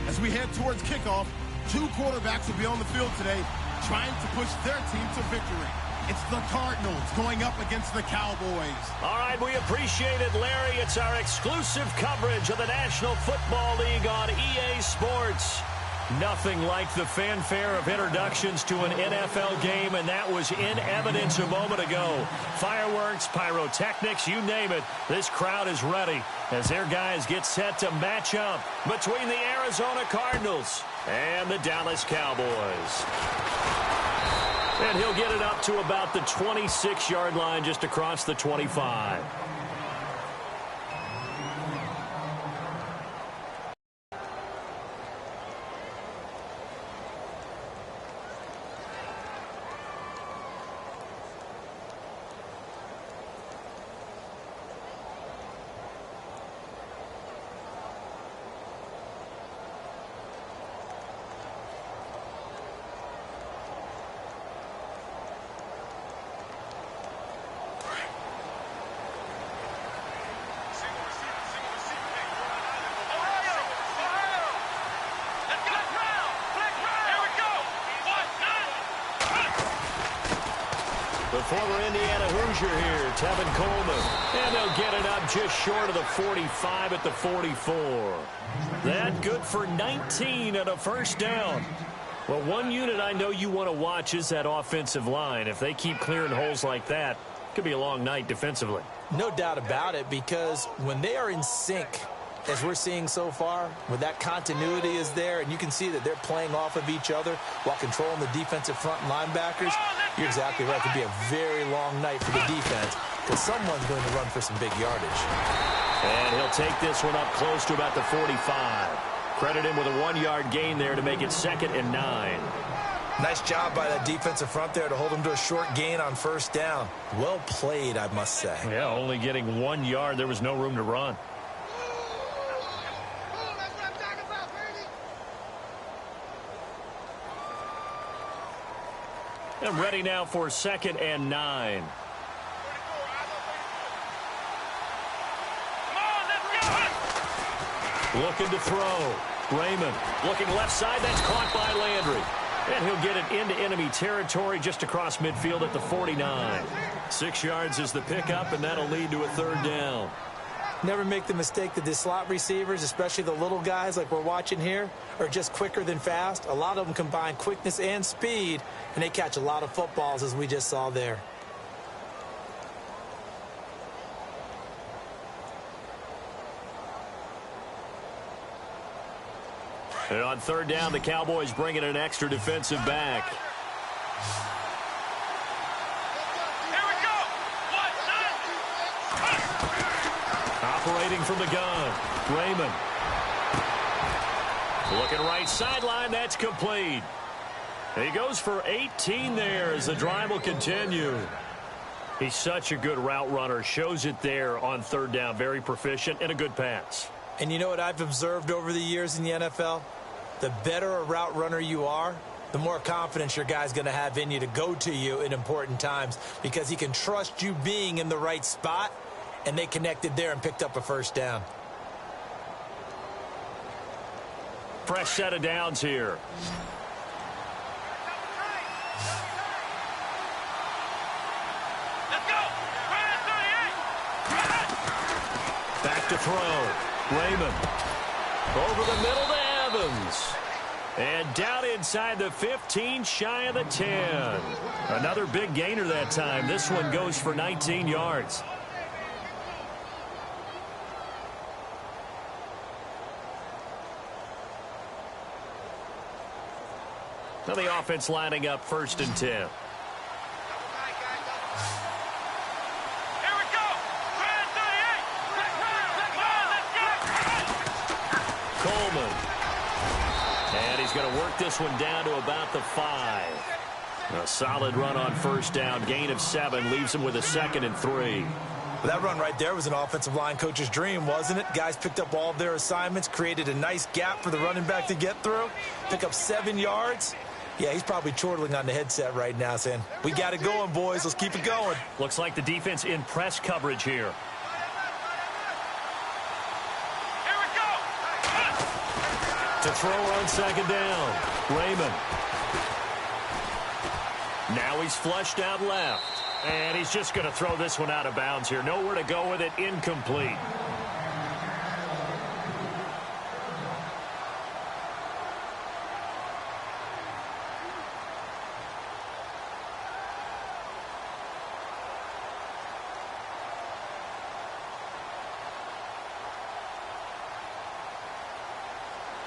As we head towards kickoff, two quarterbacks will be on the field today trying to push their team to victory. It's the Cardinals going up against the Cowboys. All right, we appreciate it, Larry. It's our exclusive coverage of the National Football League on EA Sports. Nothing like the fanfare of introductions to an NFL game, and that was in evidence a moment ago. Fireworks, pyrotechnics, you name it. This crowd is ready as their guys get set to match up between the Arizona Cardinals and the Dallas Cowboys. And he'll get it up to about the 26-yard line, just across the 25. The former Indiana Hoosier here, Tevin Coleman. And they'll get it up just short of the 45 at the 44. That good for 19 and a first down. Well, one unit I know you want to watch is that offensive line. If they keep clearing holes like that, it could be a long night defensively. No doubt about it, because when they are in sync, as we're seeing so far, when that continuity is there, and you can see that they're playing off of each other while controlling the defensive front linebackers, you're exactly right. It could be a very long night for the defense because someone's going to run for some big yardage. And he'll take this one up close to about the 45. Credit him with a 1-yard gain there to make it 2nd and 9. Nice job by that defensive front there to hold him to a short gain on first down. Well played, I must say. Yeah, only getting 1 yard. There was no room to run. And ready now for 2nd and 9. Looking to throw. Raymond looking left side. That's caught by Landry. And he'll get it into enemy territory just across midfield at the 49. 6 yards is the pickup, and that'll lead to a 3rd down. Never make the mistake that the slot receivers, especially the little guys like we're watching here, are just quicker than fast. A lot of them combine quickness and speed, and they catch a lot of footballs, as we just saw there. And on 3rd down, the Cowboys bring in an extra defensive back. Operating from the gun, Raymond. Looking right sideline, that's complete. He goes for 18 there as the drive will continue. He's such a good route runner, shows it there on 3rd down. Very proficient and a good pass. And you know what I've observed over the years in the NFL? The better a route runner you are, the more confidence your guy's going to have in you to go to you in important times because he can trust you being in the right spot, and they connected there and picked up a first down. Fresh set of downs here. Back to throw. Raymond. Over the middle to Evans. And down inside the 15, shy of the 10. Another big gainer that time. This one goes for 19 yards. Now the offense lining up 1st and 10. Coleman. And he's going to work this one down to about the 5. A solid run on 1st down. Gain of 7 leaves him with a 2nd and 3. Well, that run right there was an offensive line coach's dream, wasn't it? Guys picked up all of their assignments, created a nice gap for the running back to get through, pick up 7 yards. Yeah, he's probably chortling on the headset right now saying, we got it going, boys. Let's keep it going. Looks like the defense in press coverage here. To throw on second down, Raymond. Now he's flushed out left. And he's just going to throw this one out of bounds here. Nowhere to go with it. Incomplete.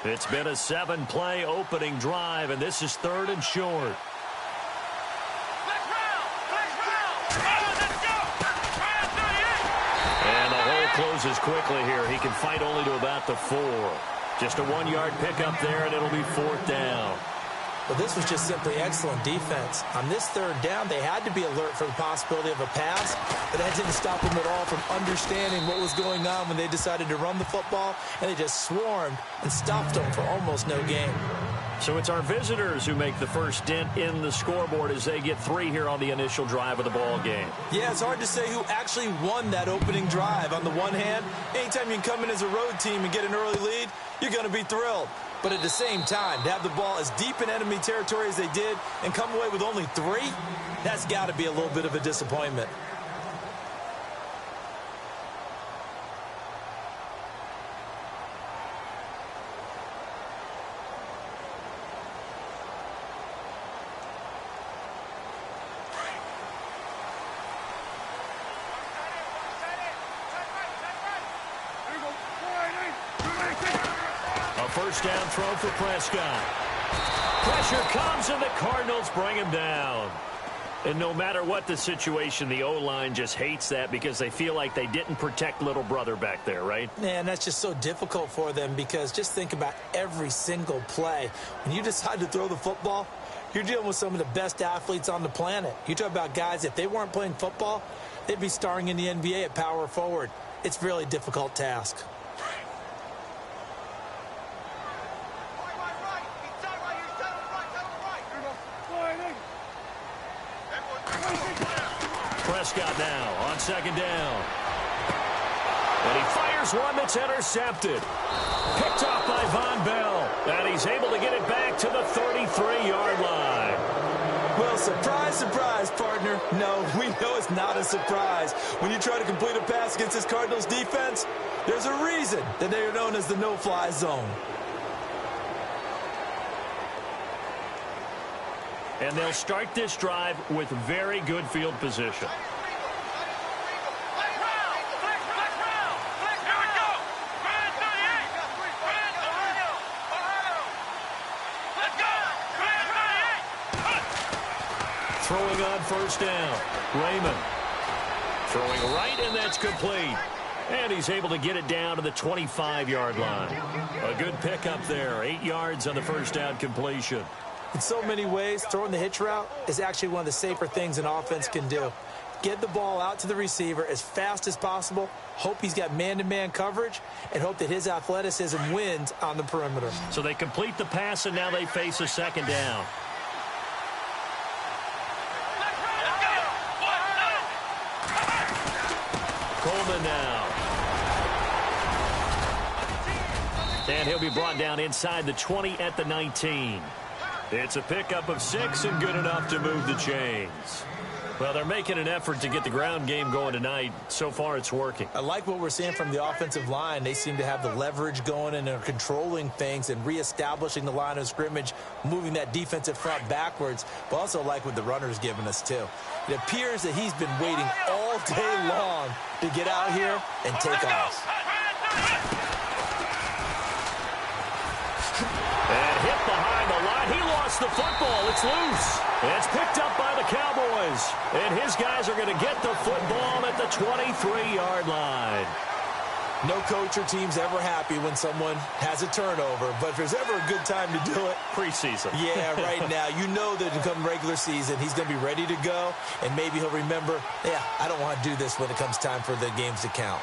It's been a 7-play opening drive, and this is 3rd and short. And the hole closes quickly here. He can fight only to about the 4. Just a 1-yard pickup there, and it'll be 4th down. Well, this was just simply excellent defense. On this 3rd down, they had to be alert for the possibility of a pass, but that didn't stop them at all from understanding what was going on when they decided to run the football, and they just swarmed and stopped them for almost no gain. So it's our visitors who make the first dent in the scoreboard as they get 3 here on the initial drive of the ball game. Yeah, it's hard to say who actually won that opening drive. On the one hand, anytime you can come in as a road team and get an early lead, you're going to be thrilled. But at the same time, to have the ball as deep in enemy territory as they did and come away with only 3, that's got to be a little bit of a disappointment. First down throw for Prescott. Pressure comes, and the Cardinals bring him down. And no matter what the situation, the O-line just hates that because they feel like they didn't protect little brother back there, right? Man, that's just so difficult for them because just think about every single play. When you decide to throw the football, you're dealing with some of the best athletes on the planet. You talk about guys, if they weren't playing football, they'd be starring in the NBA at power forward. It's a really difficult task. Prescott now on second down. And he fires one that's intercepted. Picked off by Von Bell. And he's able to get it back to the 33-yard line. Well, surprise, surprise, partner. No, we know it's not a surprise. When you try to complete a pass against this Cardinals defense, there's a reason that they are known as the no-fly zone. And they'll start this drive with very good field position. Throwing on first down, Raymond. Throwing right, and that's complete. And he's able to get it down to the 25-yard line. A good pickup there, 8 yards on the first down completion. In so many ways, throwing the hitch route is actually one of the safer things an offense can do. Get the ball out to the receiver as fast as possible, hope he's got man-to-man coverage, and hope that his athleticism wins on the perimeter. So they complete the pass, and now they face a second down. Coleman now. And he'll be brought down inside the 20 at the 19. It's a pickup of 6 and good enough to move the chains. Well, they're making an effort to get the ground game going tonight. So far, it's working. I like what we're seeing from the offensive line. They seem to have the leverage going and are controlling things and reestablishing the line of scrimmage, moving that defensive front backwards. But also like what the runner's giving us, too. It appears that he's been waiting all day long to get out here and take off. And hit behind the line. He lost the football. It's loose. It's picked up by the Cowboys. And his guys are going to get the football at the 23-yard line. No coach or team's ever happy when someone has a turnover, but if there's ever a good time to do it, preseason. Yeah, right now. You know that come regular season, he's going to be ready to go, and maybe he'll remember, yeah, I don't want to do this when it comes time for the games to count.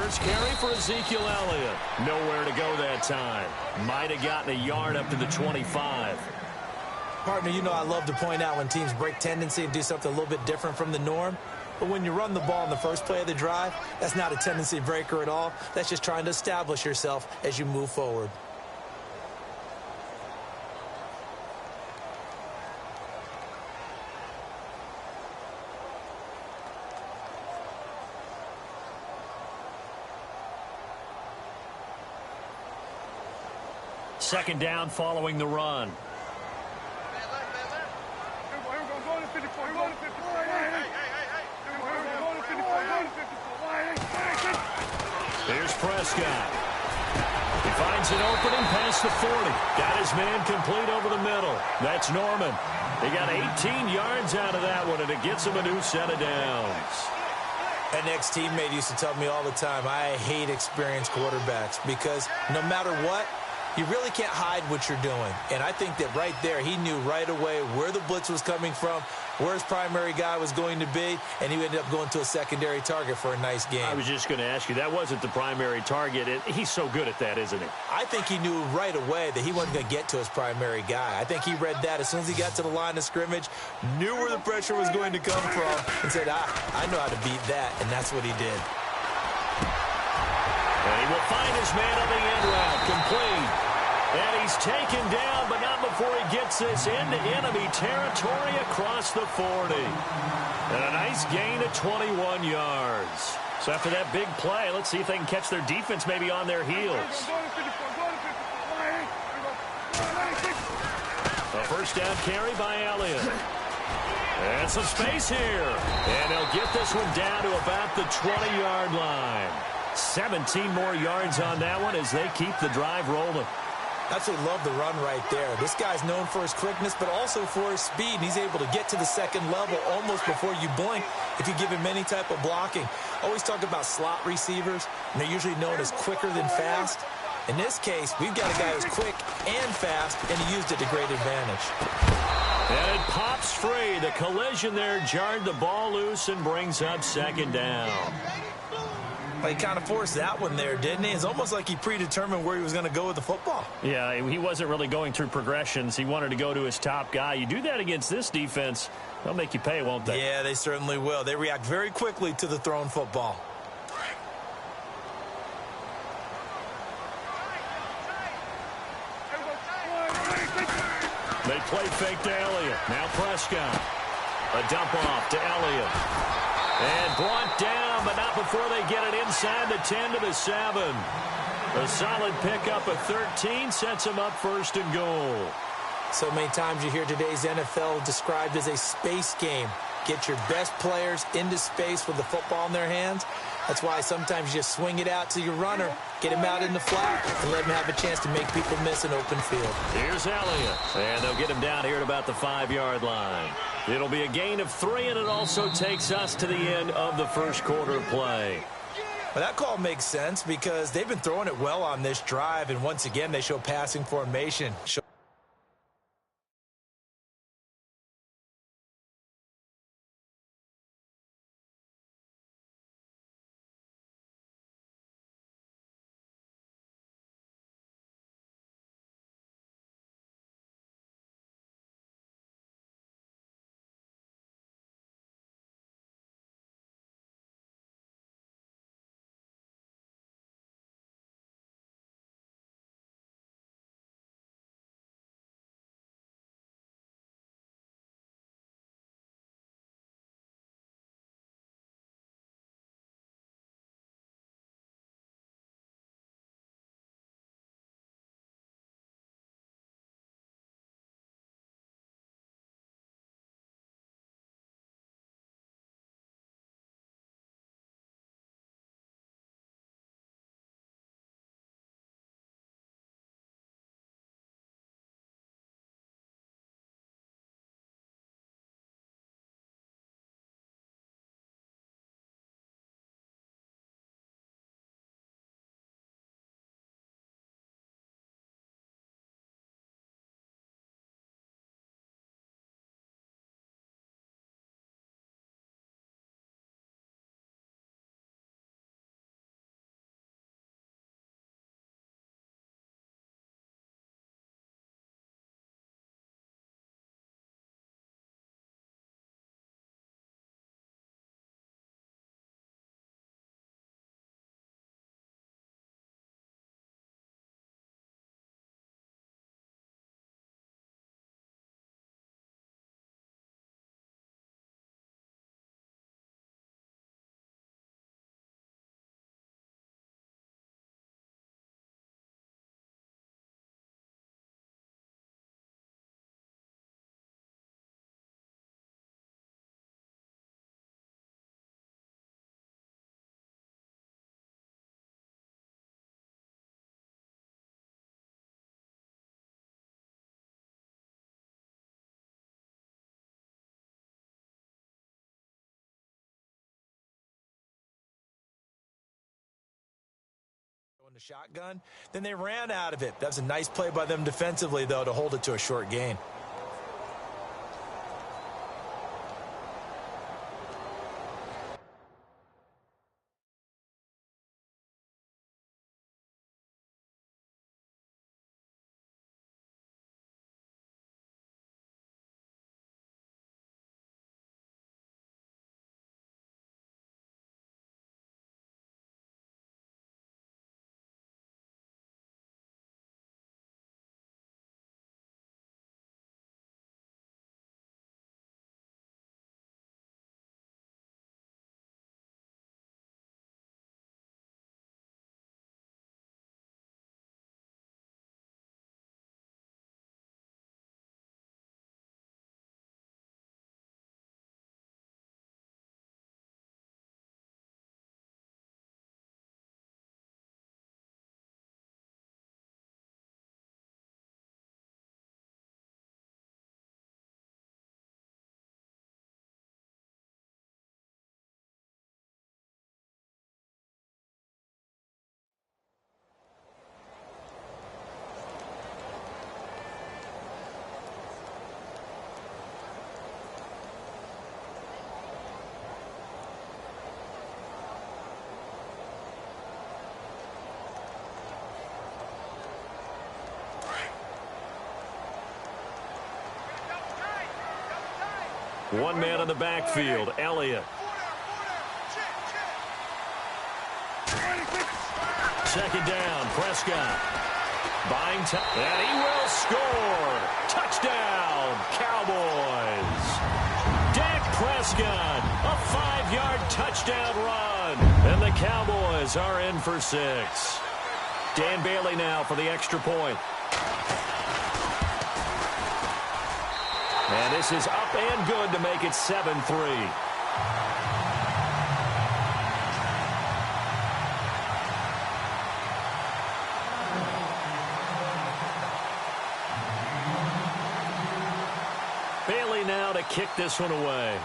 First carry for Ezekiel Elliott. Nowhere to go that time. Might have gotten a yard up to the 25. Partner, you know I love to point out when teams break tendency and do something a little bit different from the norm. But when you run the ball in the first play of the drive, that's not a tendency breaker at all. That's just trying to establish yourself as you move forward. Second down following the run. Here's Prescott. He finds an opening past the 40. Got his man complete over the middle. That's Norman. He got 18 yards out of that one, and it gets him a new set of downs. An ex-teammate used to tell me all the time, I hate experienced quarterbacks because no matter what, you really can't hide what you're doing. And I think that right there, he knew right away where the blitz was coming from, where his primary guy was going to be, and he ended up going to a secondary target for a nice game. I was just going to ask you, that wasn't the primary target. He's so good at that, isn't he? I think he knew right away that he wasn't going to get to his primary guy. I think he read that as soon as he got to the line of scrimmage, knew where the pressure was going to come from, and said, I know how to beat that, and that's what he did. And he will find his man on the end route, complete. And he's taken down, but not before he gets this into enemy territory across the 40. And a nice gain of 21 yards. So after that big play, let's see if they can catch their defense maybe on their heels. A first down carry by Elliott. And some space here. And they'll get this one down to about the 20-yard line. 17 more yards on that one as they keep the drive rolling. Absolutely love the run right there. This guy's known for his quickness, but also for his speed. He's able to get to the second level almost before you blink if you give him any type of blocking. Always talk about slot receivers, and they're usually known as quicker than fast. In this case, we've got a guy who's quick and fast, and he used it to great advantage. And it pops free. The collision there jarred the ball loose and brings up second down. He kind of forced that one there, didn't he? It's almost like he predetermined where he was going to go with the football. Yeah, he wasn't really going through progressions. He wanted to go to his top guy. You do that against this defense, they'll make you pay, won't they? Yeah, they certainly will. They react very quickly to the thrown football. They play fake to Elliott. Now Prescott. A dump off to Elliott. And brought down, but not before they get it inside the 10 to the 7. A solid pickup of 13 sets them up first and goal. So many times you hear today's NFL described as a space game. Get your best players into space with the football in their hands. That's why sometimes you just swing it out to your runner, get him out in the flat, and let him have a chance to make people miss an open field. Here's Elliott, and they'll get him down here at about the 5-yard line. It'll be a gain of 3, and it also takes us to the end of the first quarter play. Well, that call makes sense because they've been throwing it well on this drive, and once again, they show passing formation. the shotgun, then they ran out of it. That was a nice play by them defensively, though, to hold it to a short gain. One man in the backfield, Elliott. Second down, Prescott. Buying time, and he will score. Touchdown, Cowboys. Dak Prescott, a 5-yard touchdown run. And the Cowboys are in for 6. Dan Bailey now for the extra point. And this is up and good to make it 7-3. Bailey now to kick this one away.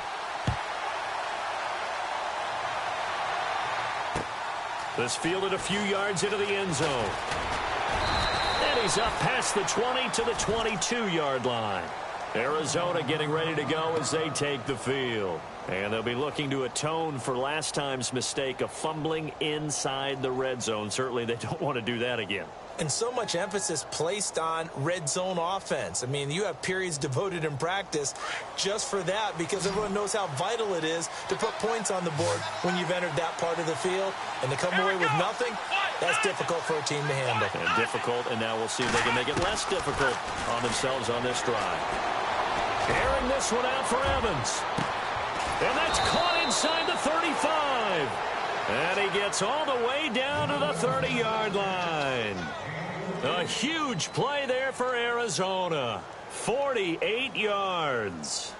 This fielded a few yards into the end zone. And he's up past the 20 to the 22-yard line. Arizona getting ready to go as they take the field. And they'll be looking to atone for last time's mistake of fumbling inside the red zone. Certainly they don't want to do that again. And so much emphasis placed on red zone offense. I mean, you have periods devoted in practice just for that because everyone knows how vital it is to put points on the board when you've entered that part of the field. And to come away with nothing, that's difficult for a team to handle. And difficult, and now we'll see if they can make it less difficult on themselves on this drive. Airing this one out for Evans. And that's caught inside the 35. And he gets all the way down to the 30-yard line. A huge play there for Arizona. 48 yards.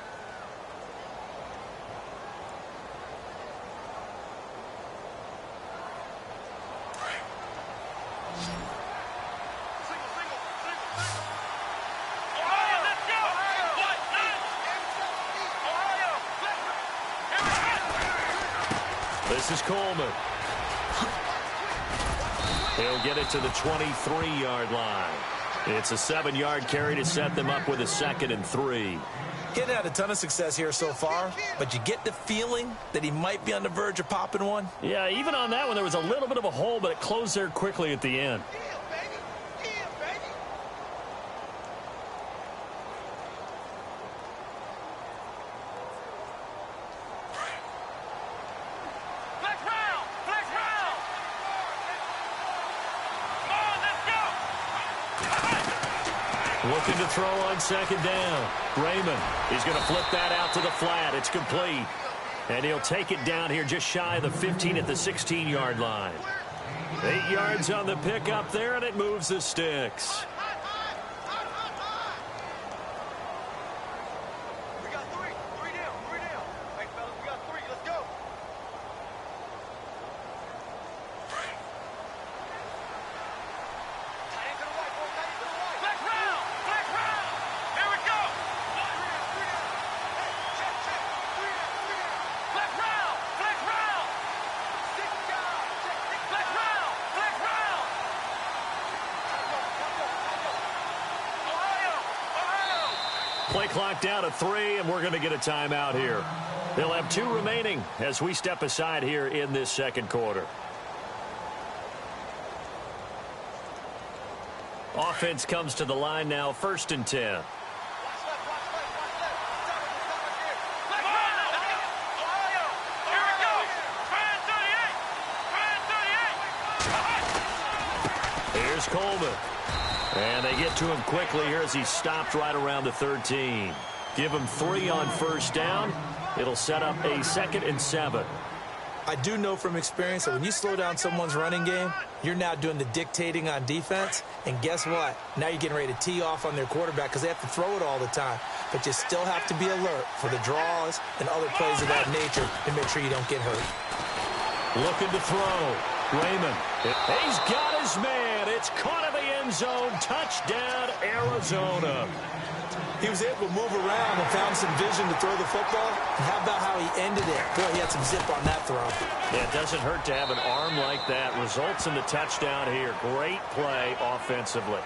This is Coleman. He'll get it to the 23-yard line. It's a 7-yard carry to set them up with a 2nd and 3. Getting had a ton of success here so far, but you get the feeling that he might be on the verge of popping one. Yeah, even on that one, there was a little bit of a hole, but it closed there quickly at the end. Looking to throw on 2nd down. Raymond, he's going to flip that out to the flat. It's complete. And he'll take it down here just shy of the 15 at the 16-yard line. 8 yards on the pickup there, and it moves the sticks. We got three. Three down. Hey, fellas, we got 3. Let's go. Play clock down to 3, and we're going to get a timeout here. They'll have 2 remaining as we step aside here in this second quarter. Offense comes to the line now, 1st and 10. Here's Coleman. And they get to him quickly here as he stopped right around the 13. Give him 3 on 1st down. It'll set up a 2nd and 7. I do know from experience that when you slow down someone's running game, you're now doing the dictating on defense. And guess what? Now you're getting ready to tee off on their quarterback because they have to throw it all the time. But you still have to be alert for the draws and other plays of that nature and make sure you don't get hurt. Looking to throw. Raymond. He's got his man. It's caught in the end zone. Touchdown, Arizona. He was able to move around and found some vision to throw the football. And how about how he ended it? Boy, he had some zip on that throw. Yeah, it doesn't hurt to have an arm like that. Results in the touchdown here. Great play offensively.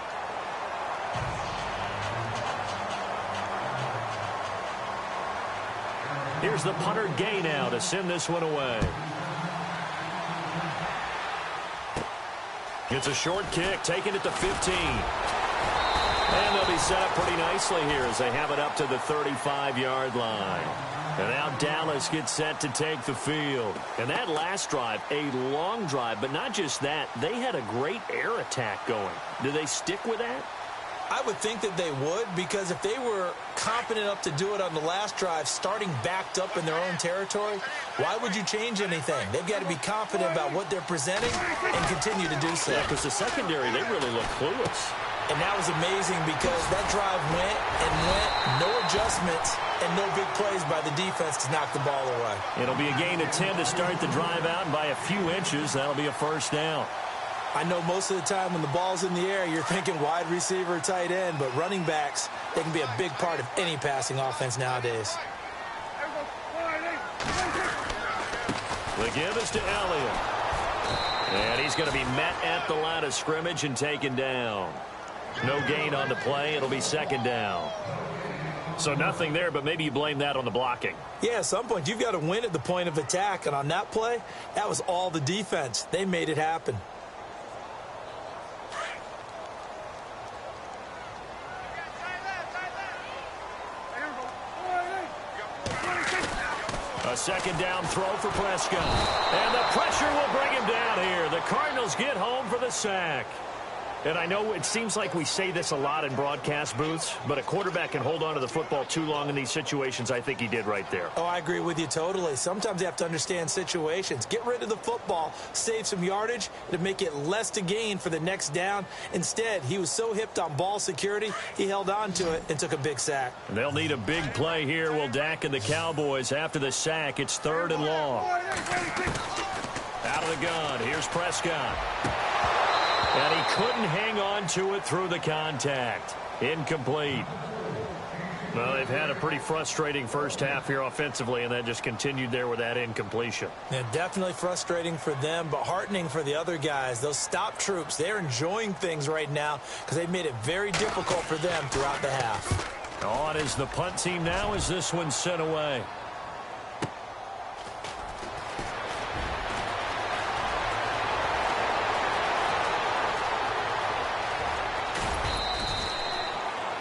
Here's the punter Gay now to send this one away. It's a short kick, taking it to 15. And they'll be set up pretty nicely here as they have it up to the 35-yard line. And now Dallas gets set to take the field. And that last drive, a long drive, but not just that. They had a great air attack going. Do they stick with that? I would think that they would, because if they were competent enough to do it on the last drive, starting backed up in their own territory, why would you change anything? They've got to be confident about what they're presenting and continue to do so. Yeah, because the secondary, they really look clueless. And that was amazing because that drive went and went, no adjustments, and no big plays by the defense to knock the ball away. It'll be a gain of 10 to start the drive out, and by a few inches, that'll be a 1st down. I know most of the time when the ball's in the air, you're thinking wide receiver, tight end, but running backs, they can be a big part of any passing offense nowadays. The give is to Elliott. And he's going to be met at the line of scrimmage and taken down. No gain on the play. It'll be 2nd down. So nothing there, but maybe you blame that on the blocking. Yeah, at some point, you've got to win at the point of attack. And on that play, that was all the defense. They made it happen. A 2nd down throw for Prescott. And the pressure will bring him down here. The Cardinals get home for the sack. And I know it seems like we say this a lot in broadcast booths, but a quarterback can hold on to the football too long in these situations. I think he did right there. Oh, I agree with you totally. Sometimes you have to understand situations. Get rid of the football, save some yardage to make it less to gain for the next down. Instead, he was so hipped on ball security, he held on to it and took a big sack. And they'll need a big play here. Will Dak and the Cowboys after the sack. It's 3rd and long. Out of the gun. Here's Prescott. And he couldn't hang on to it through the contact. Incomplete. Well, they've had a pretty frustrating first half here offensively, and that just continued there with that incompletion. Yeah, definitely frustrating for them, but heartening for the other guys. Those stop troops, they're enjoying things right now because they've made it very difficult for them throughout the half. On is the punt team now as this one's sent away.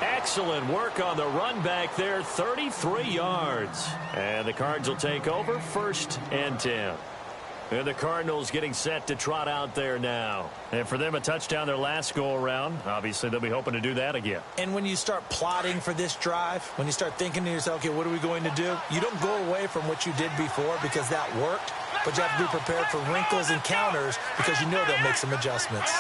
Excellent work on the run back there, 33 yards. And the Cards will take over, 1st and 10. And the Cardinals getting set to trot out there now. And for them, a touchdown their last go-around. Obviously, they'll be hoping to do that again. And when you start plotting for this drive, when you start thinking to yourself, okay, what are we going to do? You don't go away from what you did before because that worked, but you have to be prepared for wrinkles and counters because you know they'll make some adjustments.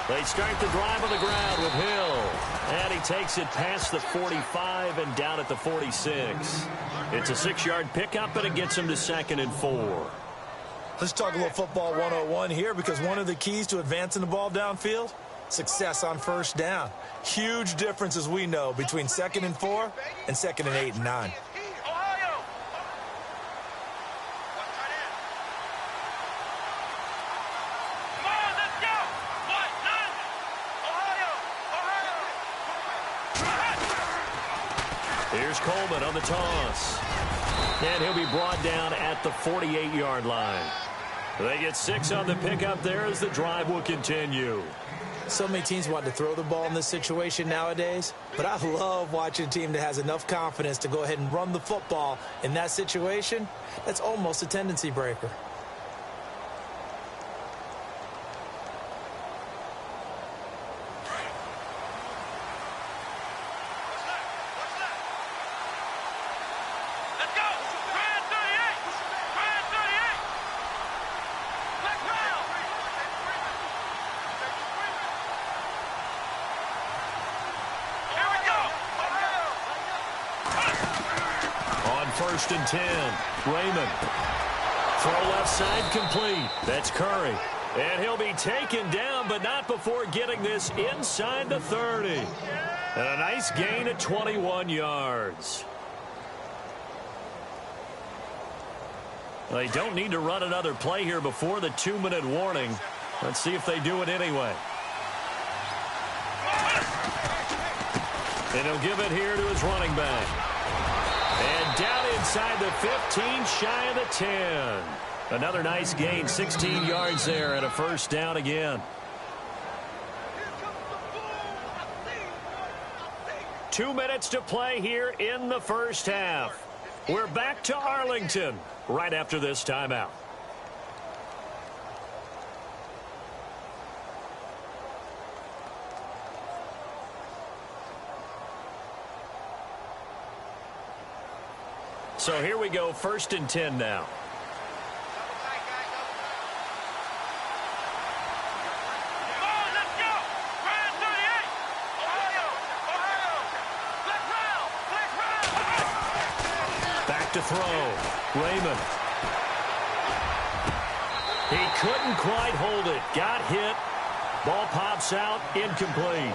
They start the drive on the ground with Hill. And he takes it past the 45 and down at the 46. It's a 6-yard pickup, and it gets him to 2nd and 4. Let's talk a little football 101 here because one of the keys to advancing the ball downfield, success on 1st down. Huge difference, as we know, between 2nd and 4 and 2nd and 8 and 9. Here's Coleman on the toss. And he'll be brought down at the 48-yard line. They get 6 on the pickup there as the drive will continue. So many teams want to throw the ball in this situation nowadays, but I love watching a team that has enough confidence to go ahead and run the football in that situation. That's almost a tendency breaker. First and 10. Raymond. Throw left side complete. That's Curry. And he'll be taken down, but not before getting this inside the 30. And a nice gain of 21 yards. They don't need to run another play here before the 2-minute warning. Let's see if they do it anyway. And he'll give it here to his running back. And down inside the 15, shy of the 10. Another nice gain, 16 yards there, and a first down again. 2 minutes to play here in the first half. We're back to Arlington right after this timeout. So here we go, first and 10 now. Back to throw. Raymond. He couldn't quite hold it. Got hit. Ball pops out, incomplete.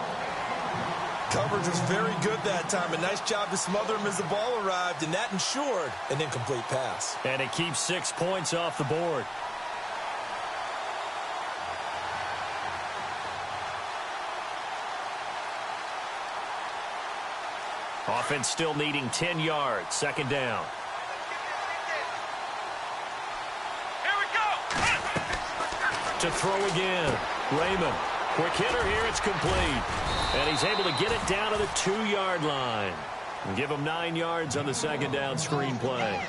Coverage was very good that time. A nice job to smother him as the ball arrived, and that ensured an incomplete pass. And it keeps 6 points off the board. Offense still needing 10 yards. Second down. Here we go. To throw again. Raymond. Quick hitter here. It's complete. And he's able to get it down to the 2-yard line. And give him 9 yards on the second down screen play.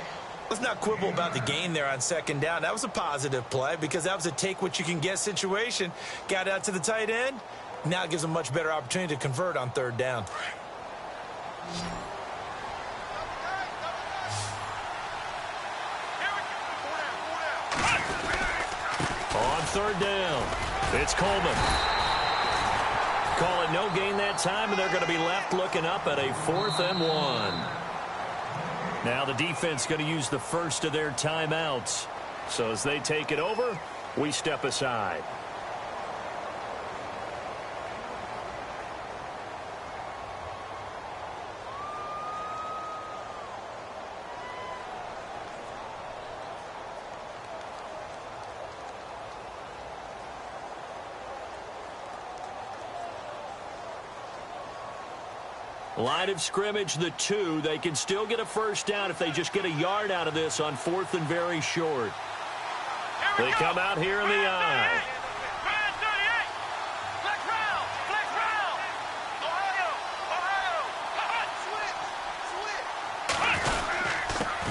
Let's not quibble about the gain there on second down. That was a positive play because that was a take-what-you-can-get situation. Got out to the tight end. Now it gives him a much better opportunity to convert on third down. On third down, it's Coleman. Call it no gain that time, and they're going to be left looking up at a 4th and 1. Now the defense going to use the first of their timeouts. So as they take it over, we step aside. Line of scrimmage, the 2. They can still get a first down if they just get a yard out of this on 4th and very short. They come out here in the I.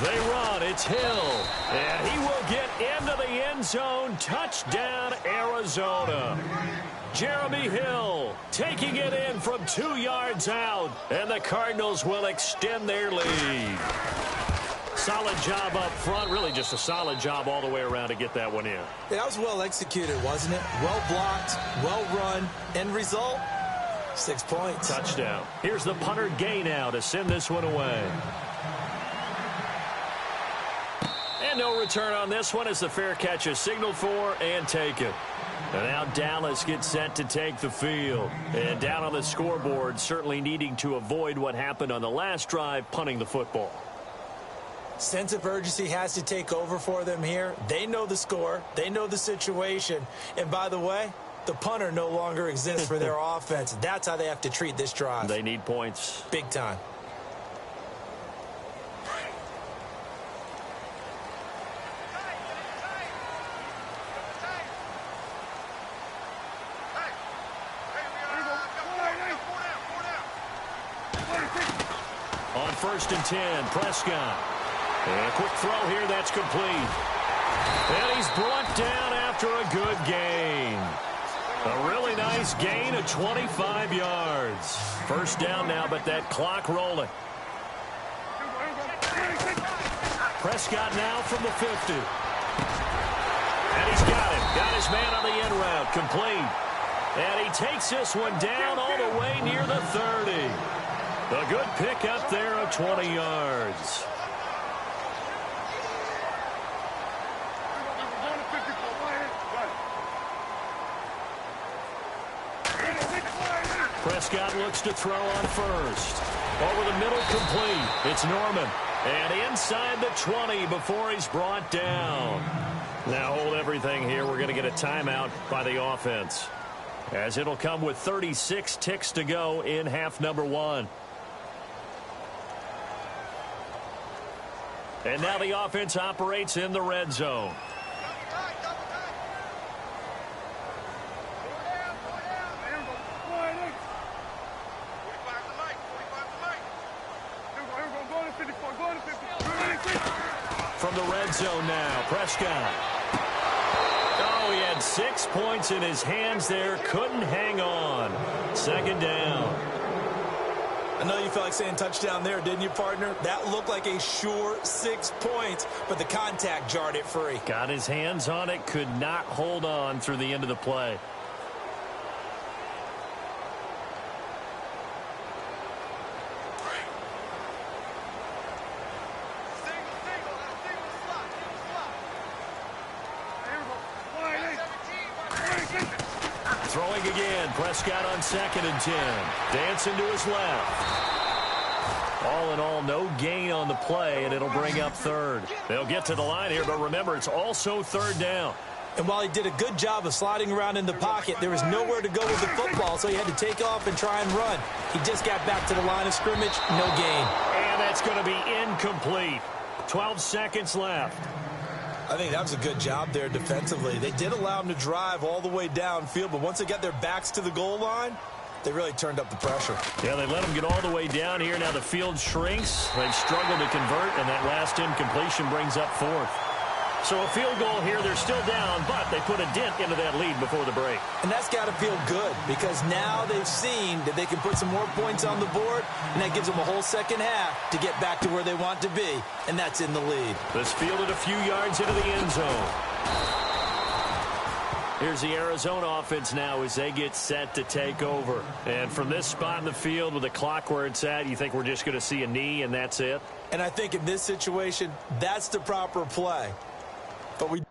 They run. It's Hill. And he will get into the end zone. Touchdown, Arizona. Jeremy Hill taking it in from 2 yards out. And the Cardinals will extend their lead. Solid job up front. Really just a solid job all the way around to get that one in. Yeah, that was well executed, wasn't it? Well blocked, well run. End result, 6 points. Touchdown. Here's the punter Gay now to send this one away. And no return on this one as the fair catch is signaled for and taken. And now Dallas gets set to take the field. And down on the scoreboard, certainly needing to avoid what happened on the last drive, punting the football. Sense of urgency has to take over for them here. They know the score. They know the situation. And by the way, the punter no longer exists for their offense. That's how they have to treat this drive. They need points. Big time. On 1st and 10, Prescott. And a quick throw here, that's complete. And he's brought down after a good gain. A really nice gain of 25 yards. First down now, but that clock rolling. Prescott now from the 50. And he's got him. Got his man on the end route. Complete. And he takes this one down all the way near the 30. A good pickup there of 20 yards. Prescott looks to throw on first. Over the middle, complete. It's Norman. And inside the 20 before he's brought down. Now hold everything here. We're going to get a timeout by the offense, as it'll come with 36 ticks to go in half number 1. And now the offense operates in the red zone. From the red zone now, Prescott. Oh, he had 6 points in his hands there. Couldn't hang on. Second down. I know you felt like saying touchdown there, didn't you, partner? That looked like a sure 6 points, but the contact jarred it free. Got his hands on it, could not hold on through the end of the play. Throwing again, Prescott on 2nd and 10. Dancing to his left. All in all, no gain on the play, and it'll bring up 3rd. They'll get to the line here, but remember, it's also 3rd down. And while he did a good job of sliding around in the pocket, there was nowhere to go with the football, so he had to take off and try and run. He just got back to the line of scrimmage, no gain. And that's going to be incomplete. 12 seconds left. I think that was a good job there defensively. They did allow him to drive all the way downfield, but once they got their backs to the goal line, they really turned up the pressure. Yeah, they let him get all the way down here. Now the field shrinks. They've struggled to convert, and that last incompletion brings up 4th. So a field goal here, they're still down, but they put a dent into that lead before the break. And that's got to feel good, because now they've seen that they can put some more points on the board, and that gives them a whole second half to get back to where they want to be, and that's in the lead. This fielded a few yards into the end zone. Here's the Arizona offense now as they get set to take over. And from this spot in the field with the clock where it's at, you think we're just going to see a knee and that's it? And I think in this situation, that's the proper play. But we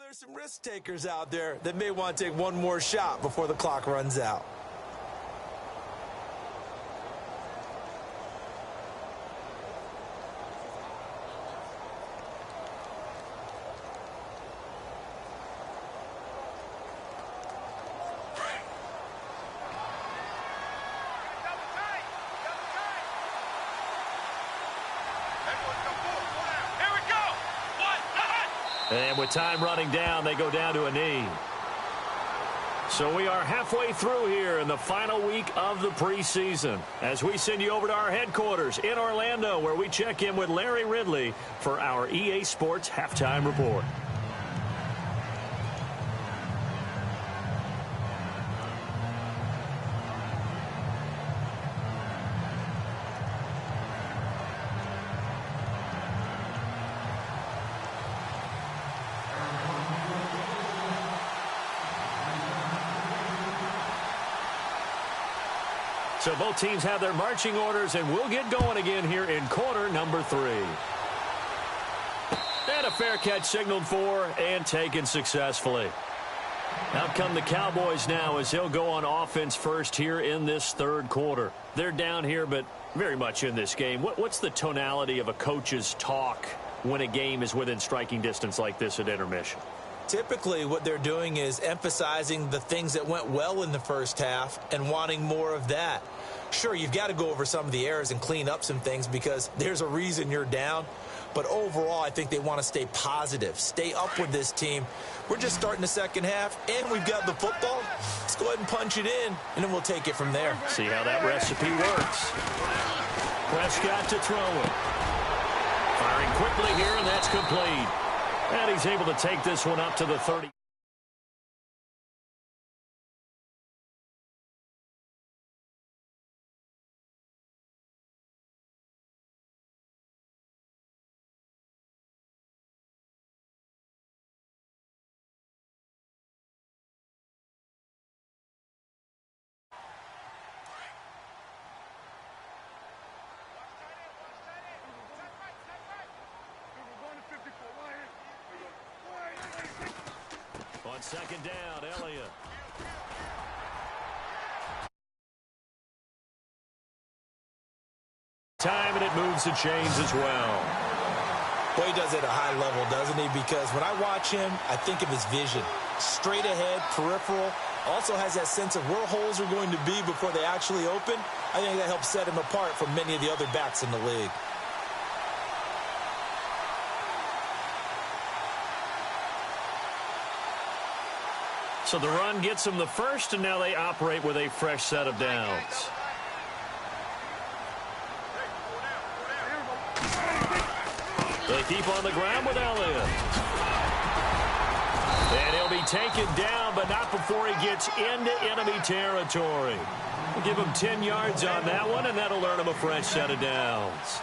There's some risk takers out there that may want to take one more shot before the clock runs out. And with time running down, they go down to a knee. So we are halfway through here in the final week of the preseason as we send you over to our headquarters in Orlando, where we check in with Larry Ridley for our EA Sports Halftime Report. So both teams have their marching orders, and we'll get going again here in quarter number 3. And a fair catch signaled for and taken successfully. Out come the Cowboys now as he'll go on offense first here in this third quarter. They're down here, but very much in this game. What's the tonality of a coach's talk when a game is within striking distance like this at intermission? Typically, what they're doing is emphasizing the things that went well in the first half and wanting more of that. Sure, you've got to go over some of the errors and clean up some things because there's a reason you're down. But overall, I think they want to stay positive, stay up with this team. We're just starting the second half, and we've got the football. Let's go ahead and punch it in, and then we'll take it from there. See how that recipe works. Prescott to throw it. Firing quickly here, and that's complete. And he's able to take this one up to the 30. On second down, Elliott. Time, and it moves the chains as well. Well, he does it at a high level, doesn't he? Because when I watch him, I think of his vision. Straight ahead, peripheral. Also has that sense of where holes are going to be before they actually open. I think that helps set him apart from many of the other backs in the league. So the run gets them the first, and now they operate with a fresh set of downs. They keep on the ground with Elliott. And he'll be taken down, but not before he gets into enemy territory. We'll give him 10 yards on that one, and that'll earn him a fresh set of downs.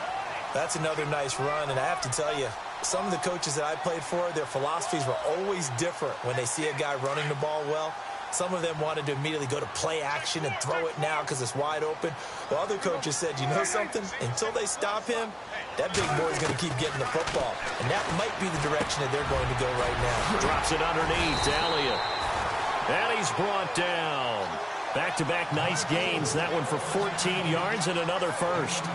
That's another nice run, and I have to tell you, some of the coaches that I played for, their philosophies were always different when they see a guy running the ball well. Some of them wanted to immediately go to play action and throw it now because it's wide open. While other coaches said, you know something? Until they stop him, that big boy's going to keep getting the football. And that might be the direction that they're going to go right now. Drops it underneath to Elliott. And he's brought down. Back-to-back nice gains. That one for 14 yards and another first.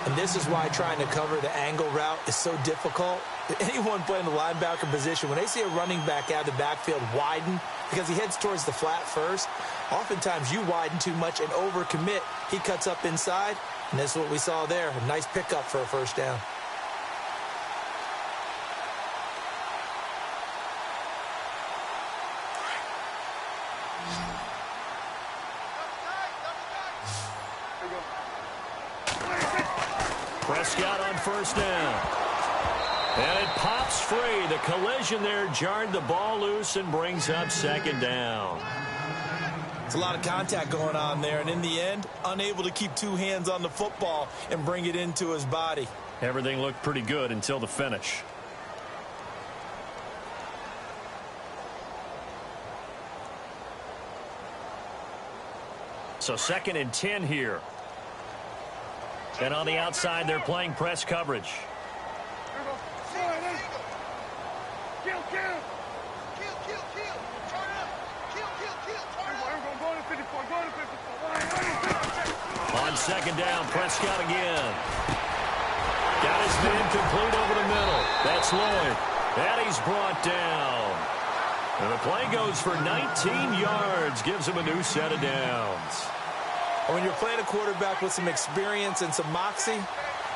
And this is why trying to cover the angle route is so difficult. Anyone playing the linebacker position, when they see a running back out of the backfield widen because he heads towards the flat first, oftentimes you widen too much and overcommit. He cuts up inside, and that's what we saw there. A nice pickup for a first down. Prescott on first down. And it pops free. The collision there jarred the ball loose and brings up second down. It's a lot of contact going on there, and in the end, unable to keep two hands on the football and bring it into his body. Everything looked pretty good until the finish. So 2nd and 10 here. And on the outside, they're playing press coverage. second down. Prescott again. Got his man complete over the middle. That's Lloyd. And he's brought down. And the play goes for 19 yards. Gives him a new set of downs. When you're playing a quarterback with some experience and some moxie,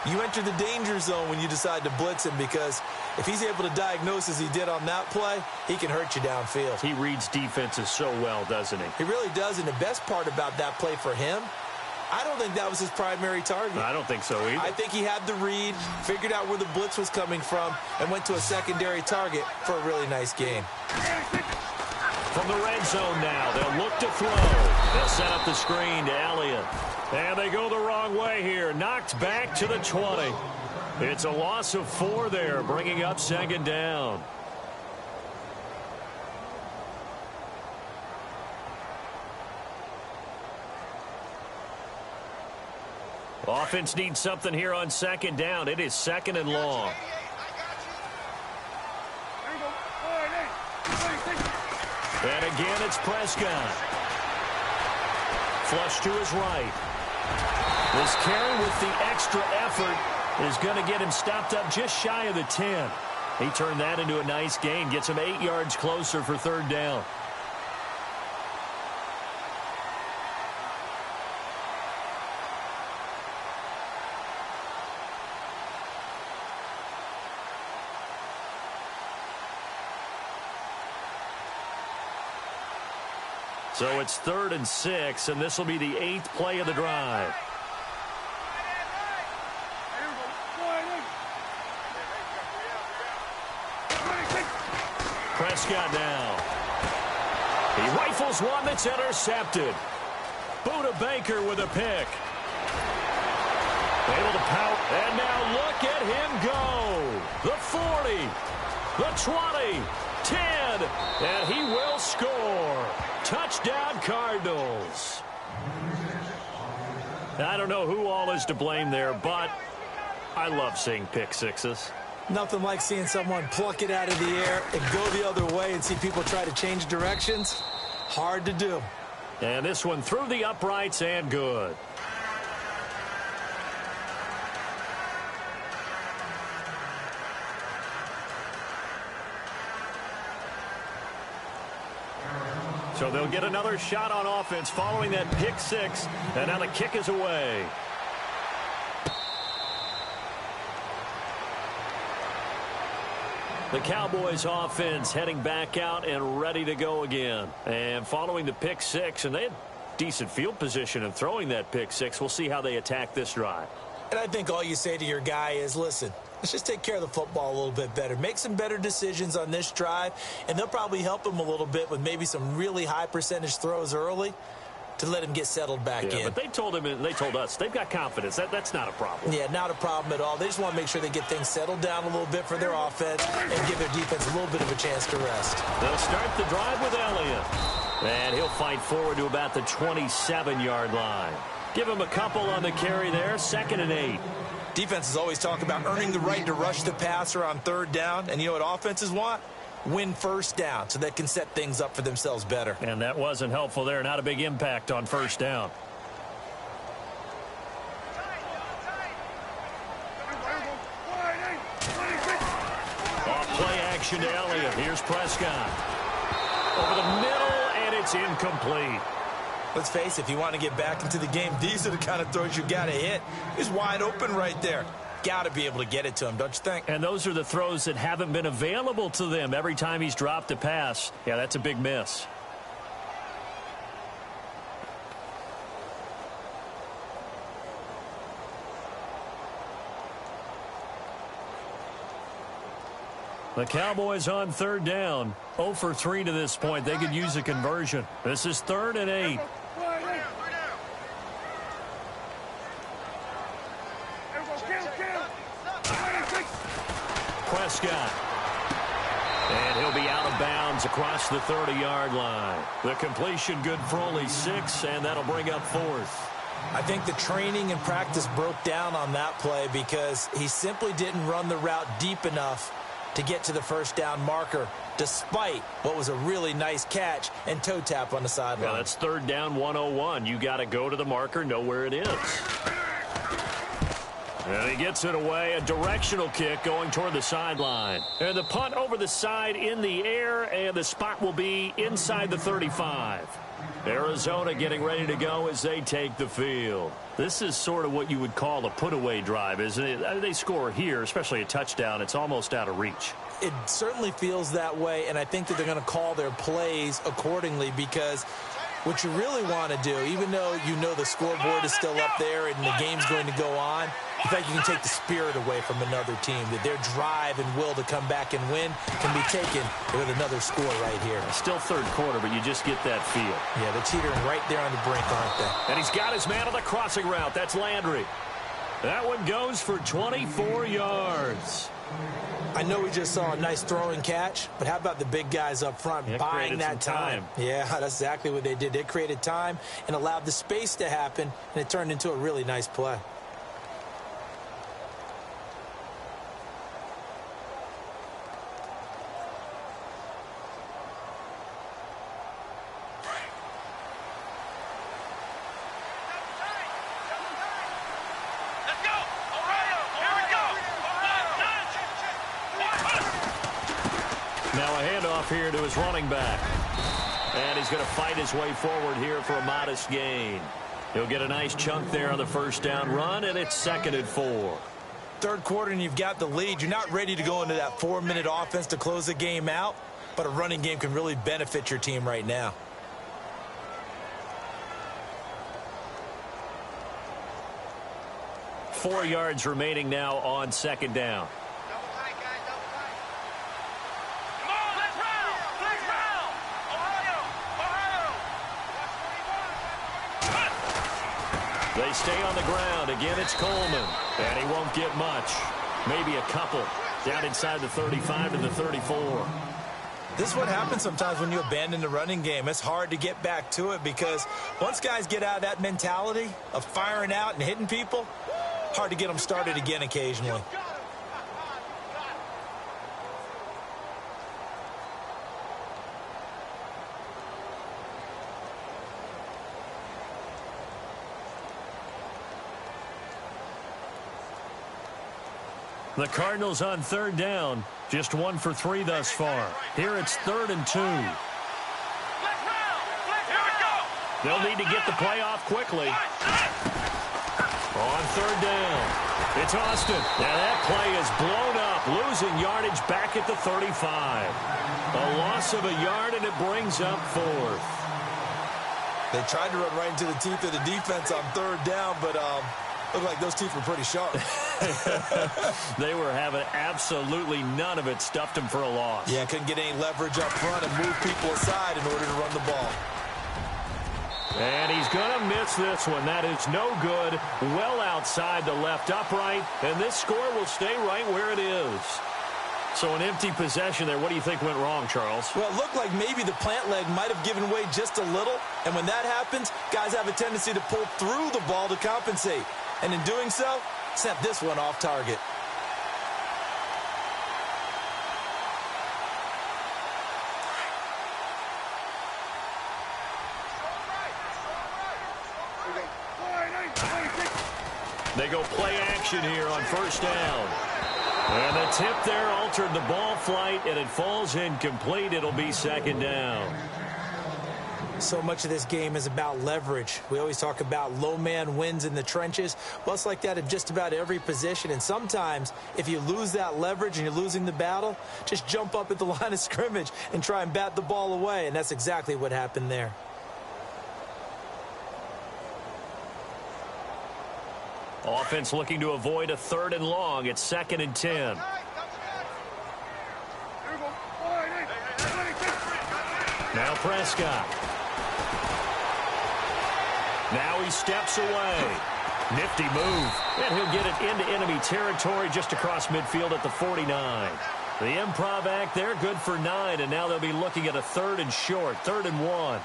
you enter the danger zone when you decide to blitz him, because if he's able to diagnose as he did on that play, he can hurt you downfield. He reads defenses so well, doesn't he? He really does, and the best part about that play for him, I don't think that was his primary target. I don't think so either. I think he had the read, figured out where the blitz was coming from, and went to a secondary target for a really nice gain. From the red zone now, they'll look to throw. They'll set up the screen to Elliott. And they go the wrong way here. Knocked back to the 20. It's a loss of 4 there, bringing up second down. Offense needs something here on second down. It is second and long. And again, it's Prescott. Flush to his right. This carry with the extra effort is going to get him stopped up just shy of the 10. He turned that into a nice gain. Gets him 8 yards closer for third down. So it's 3rd and 6, and this will be the 8th play of the drive. Prescott now. He rifles one that's intercepted. Buda Baker with a pick. Able to pout, and now look at him go. The 40, the 20, 10, and he will score. Touchdown, Cardinals. I don't know who all is to blame there, but I love seeing pick sixes. Nothing like seeing someone pluck it out of the air and go the other way and see people try to change directions. Hard to do. And this one through the uprights and good. So they'll get another shot on offense following that pick six, and now the kick is away. The Cowboys offense heading back out and ready to go again. And following the pick six, and they had decent field position in throwing that pick six. We'll see how they attack this drive. And I think all you say to your guy is, listen, let's just take care of the football a little bit better. Make some better decisions on this drive, and they'll probably help him a little bit with maybe some really high percentage throws early to let him get settled back in. But they told him, and they told us, they've got confidence. That's not a problem. Yeah, not a problem at all. They just want to make sure they get things settled down a little bit for their offense and give their defense a little bit of a chance to rest. They'll start the drive with Elliott. And he'll fight forward to about the 27-yard line. Give him a couple on the carry there, 2nd and 8. Defenses always talk about earning the right to rush the passer on 3rd down. And you know what offenses want? Win 1st down so they can set things up for themselves better. And that wasn't helpful there. Not a big impact on 1st down. Off play action to Elliott. Here's Prescott. Over the middle, and it's incomplete. Let's face it, if you want to get back into the game, these are the kind of throws you got to hit. He's wide open right there. Got to be able to get it to him, don't you think? And those are the throws that haven't been available to them every time he's dropped a pass. Yeah, that's a big miss. The Cowboys on 3rd down. 0 for 3 to this point. They could use a conversion. This is 3rd and 8. Prescott. And he'll be out of bounds across the 30-yard line. The completion good for only 6, and that'll bring up 4th. I think the training and practice broke down on that play because he simply didn't run the route deep enough to get to the first down marker, despite what was a really nice catch and toe tap on the sideline. Yeah, that's third down 101. You got to go to the marker, know where it is. And he gets it away, a directional kick going toward the sideline. And the punt over the side in the air, and the spot will be inside the 35. Arizona getting ready to go as they take the field. This is sort of what you would call a put-away drive, isn't it? They score here, especially a touchdown. It's almost out of reach. It certainly feels that way, and I think that they're going to call their plays accordingly, because what you really want to do, even though you know the scoreboard is still up there and the game's going to go on, in fact, you can take the spirit away from another team, that their drive and will to come back and win can be taken with another score right here. Still third quarter, but you just get that feel. Yeah, they're teetering right there on the brink, aren't they? And he's got his man on the crossing route. That's Landry. That one goes for 24 yards. I know we just saw a nice throwing catch, but how about the big guys up front buying that time? Yeah, that's exactly what they did. They created time and allowed the space to happen, and it turned into a really nice play. Here to his running back. And he's going to fight his way forward here for a modest gain. He'll get a nice chunk there on the first down run, and it's 2nd and 4. Third quarter, and you've got the lead. You're not ready to go into that 4-minute offense to close the game out, but a running game can really benefit your team right now. Four yards remaining now on 2nd down. They stay on the ground. Again, it's Coleman. And he won't get much. Maybe a couple. Down inside the 35 to the 34. This is what happens sometimes when you abandon the running game. It's hard to get back to it, because once guys get out of that mentality of firing out and hitting people, hard to get them started again occasionally. The Cardinals on 3rd down. Just 1 for 3 thus far. Here it's 3rd and 2. They'll need to get the play off quickly. On 3rd down. It's Austin. Now that play is blown up. Losing yardage back at the 35. A loss of a yard, and it brings up 4th. They tried to run right into the teeth of the defense on 3rd down, but looked like those teeth were pretty sharp. They were having absolutely none of it. Stuffed him for a loss. Yeah, couldn't get any leverage up front and move people aside in order to run the ball. And he's going to miss this one. That is no good. Well outside the left upright. And this score will stay right where it is. So an empty possession there. What do you think went wrong, Charles? Well, it looked like maybe the plant leg might have given way just a little. And when that happens, guys have a tendency to pull through the ball to compensate. And in doing so, sent this one off target. They go play action here on 1st down. And the tip there altered the ball flight, and it falls incomplete. It'll be 2nd down. So much of this game is about leverage. We always talk about low man wins in the trenches. Well, it's like that in just about every position. And sometimes, if you lose that leverage and you're losing the battle, just jump up at the line of scrimmage and try and bat the ball away. And that's exactly what happened there. Offense looking to avoid a 3rd and long. It's 2nd and 10. Now Prescott. Now he steps away. Nifty move. And he'll get it into enemy territory just across midfield at the 49. The improv act there, good for 9. And now they'll be looking at a 3rd and short. 3rd and 1.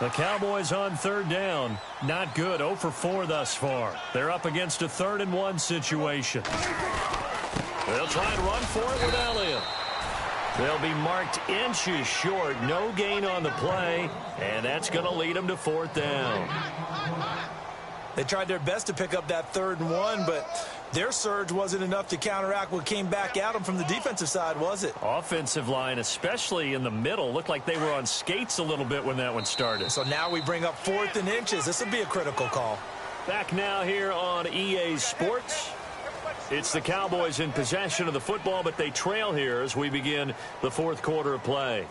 The Cowboys on third down. Not good. 0 for 4 thus far. They're up against a 3rd and 1 situation. They'll try and run for it with Elliott. They'll be marked inches short. No gain on the play, and that's going to lead them to 4th down. They tried their best to pick up that 3rd and 1, but their surge wasn't enough to counteract what came back at them from the defensive side, was it? Offensive line, especially in the middle, looked like they were on skates a little bit when that one started. So now we bring up 4th and inches. This will be a critical call. Back now here on EA Sports. It's the Cowboys in possession of the football, but they trail here as we begin the 4th quarter of play.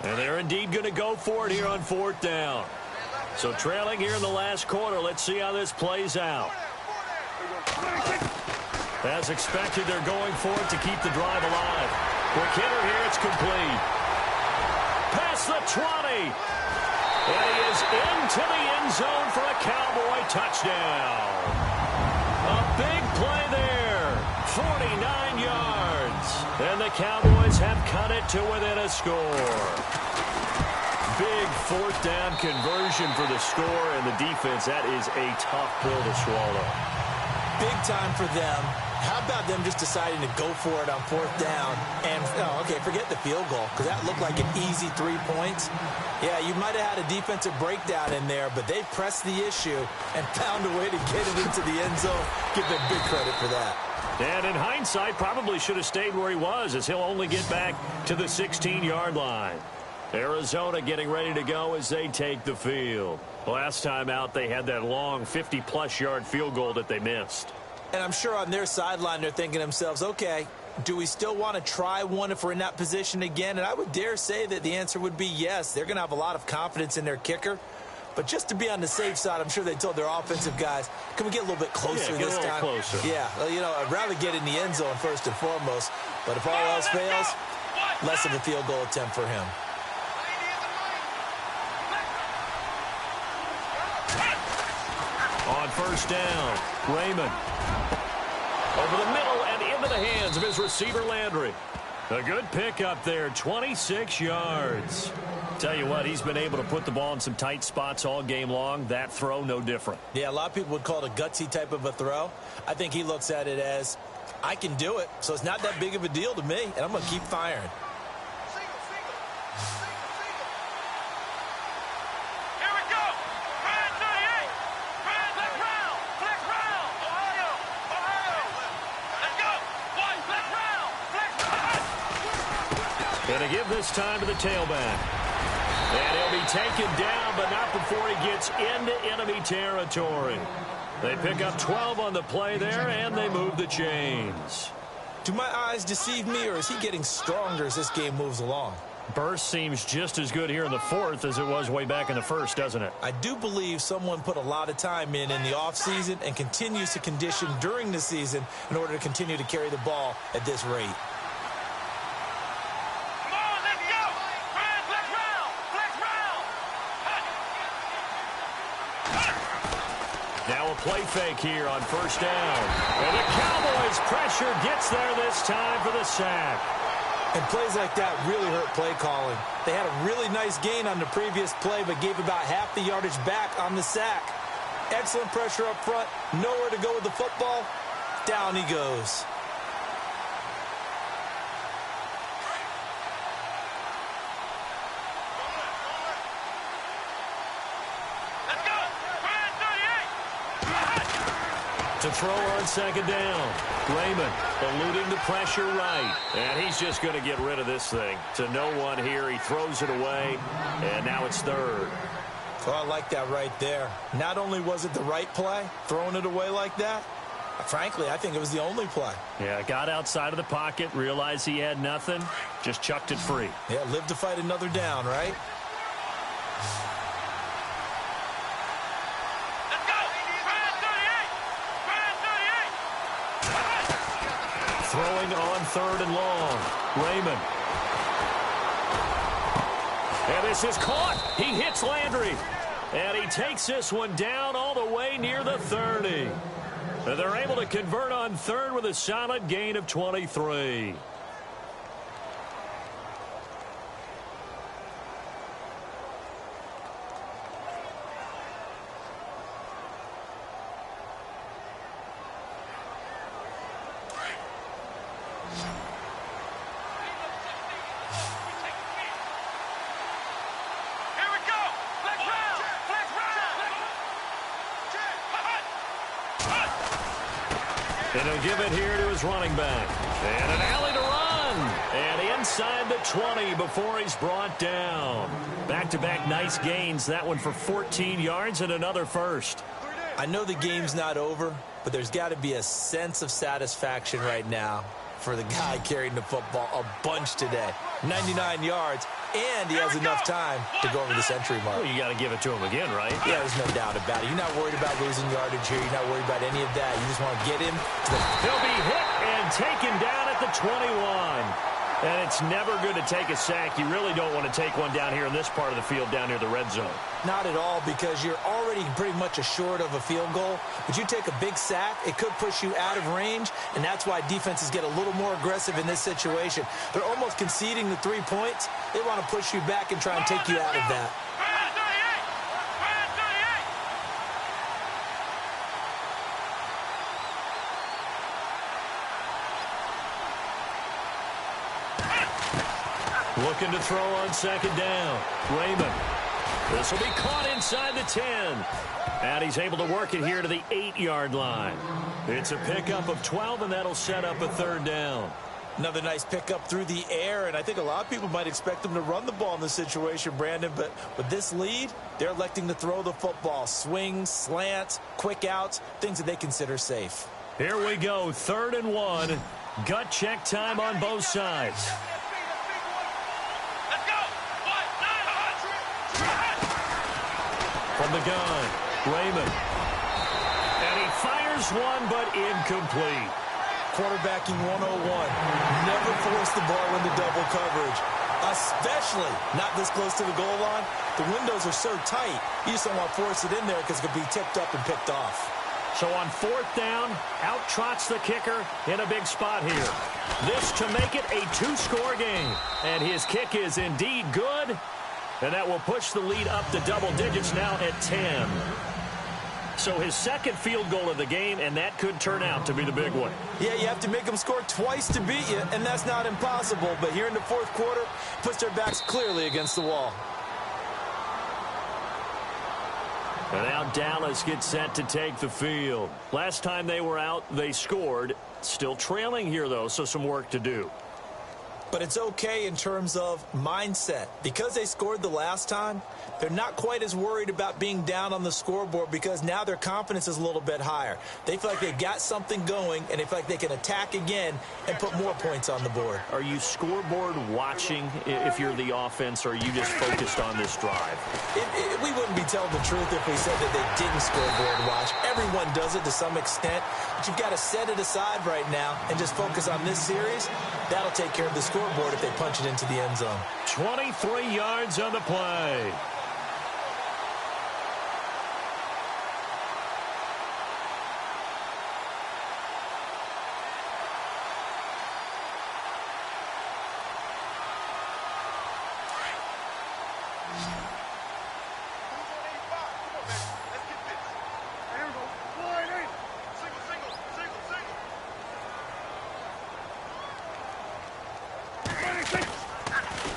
And they're indeed going to go for it here on 4th down. So trailing here in the last quarter. Let's see how this plays out. As expected, they're going for it to keep the drive alive. Quick hitter here, it's complete. Past the 20. And he is into the end zone for a Cowboy touchdown. A big play there. 49 yards. And the Cowboys have cut it to within a score. Big 4th down conversion for the score, and the defense, that is a tough pill to swallow. Big time for them. How about them just deciding to go for it on 4th down? And, okay, forget the field goal, because that looked like an easy 3 points. Yeah, you might have had a defensive breakdown in there, but they pressed the issue and found a way to get it into the end zone. Give them big credit for that. And in hindsight, probably should have stayed where he was, as he'll only get back to the 16-yard line. Arizona getting ready to go as they take the field. Last time out, they had that long 50-plus yard field goal that they missed. And I'm sure on their sideline, they're thinking to themselves, okay, do we still want to try one if we're in that position again? And I would dare say that the answer would be yes. They're going to have a lot of confidence in their kicker. But just to be on the safe side, I'm sure they told their offensive guys, can we get a little bit closer this time? Closer. Yeah, well, you know, I'd rather get in the end zone first and foremost. But if all else fails, less of a field goal attempt for him. On 1st down, Raymond. Over the middle and into the hands of his receiver, Landry. A good pickup there, 26 yards. Tell you what, he's been able to put the ball in some tight spots all game long. That throw, no different. Yeah, a lot of people would call it a gutsy type of a throw. I think he looks at it as, I can do it, so it's not that big of a deal to me, and I'm going to keep firing. Going to give this time to the tailback. And he'll be taken down, but not before he gets into enemy territory. They pick up 12 on the play there, and they move the chains. Do my eyes deceive me, or is he getting stronger as this game moves along? Burst seems just as good here in the 4th as it was way back in the 1st, doesn't it? I do believe someone put a lot of time in the offseason and continues to condition during the season in order to continue to carry the ball at this rate. Now a play fake here on 1st down. And the Cowboys' pressure gets there this time for the sack. And plays like that really hurt play calling. They had a really nice gain on the previous play, but gave about half the yardage back on the sack. Excellent pressure up front. Nowhere to go with the football. Down he goes. To throw on 2nd down. Raymond eluding the pressure right. And he's just going to get rid of this thing. To no one here. He throws it away. And now it's 3rd. Oh, I like that right there. Not only was it the right play, throwing it away like that, frankly, I think it was the only play. Yeah, got outside of the pocket, realized he had nothing, just chucked it free. Yeah, live to fight another down, right? Throwing on 3rd and long. Raymond. And this is caught. He hits Landry. And he takes this one down all the way near the 30. And they're able to convert on third with a solid gain of 23. And he'll give it here to his running back. And an alley to run. And inside the 20 before he's brought down. Back-to-back nice gains. That one for 14 yards and another first. I know the game's not over, but there's got to be a sense of satisfaction right now for the guy carrying the football a bunch today. 99 yards, and he has enough time to go over the century mark. Well, you got to give it to him again, right? Yeah, there's no doubt about it. You're not worried about losing yardage here. You're not worried about any of that. You just want to get him to the... He'll be hit and taken down at the 21. And it's never good to take a sack. You really don't want to take one down here in this part of the field down near the red zone. Not at all, because you're already pretty much assured of a field goal. But you take a big sack, it could push you out of range, and that's why defenses get a little more aggressive in this situation. They're almost conceding the 3 points. They want to push you back and try and take you out of that. Looking to throw on second down. Raymond. This will be caught inside the 10. And he's able to work it here to the 8-yard line. It's a pickup of 12, and that'll set up a third down. Another nice pickup through the air, and I think a lot of people might expect them to run the ball in this situation, Brandon, but with this lead, they're electing to throw the football. Swings, slants, quick outs, things that they consider safe. Here we go, 3rd and 1. Gut check time on both sides. From the gun, Raymond. And he fires one, but incomplete. Quarterbacking 101. Never force the ball into double coverage, especially not this close to the goal line. The windows are so tight, you just don't want to force it in there because it could be tipped up and picked off. So on 4th down, out trots the kicker in a big spot here. This to make it a 2-score game. And his kick is indeed good. And that will push the lead up to double digits now at 10. So his second field goal of the game, and that could turn out to be the big one. Yeah, you have to make them score twice to beat you, and that's not impossible. But here in the 4th quarter, puts their backs clearly against the wall. And now Dallas gets set to take the field. Last time they were out, they scored. Still trailing here, though, so some work to do. But it's okay in terms of mindset. Because they scored the last time, they're not quite as worried about being down on the scoreboard because now their confidence is a little bit higher. They feel like they got something going, and they feel like they can attack again and put more points on the board. Are you scoreboard watching if you're the offense, or are you just focused on this drive? We wouldn't be telling the truth if we said that they didn't scoreboard watch. Everyone does it to some extent, but you've got to set it aside right now and just focus on this series. That'll take care of the scoreboard if they punch it into the end zone. 23 yards on the play.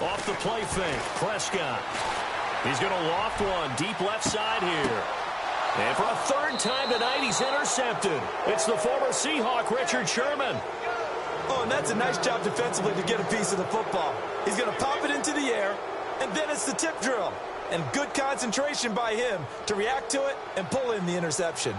Off the play fake, Prescott. He's going to loft one deep left side here. And for a 3rd time tonight, he's intercepted. It's the former Seahawk, Richard Sherman. Oh, and that's a nice job defensively to get a piece of the football. He's going to pop it into the air, and then it's the tip drill. And good concentration by him to react to it and pull in the interception.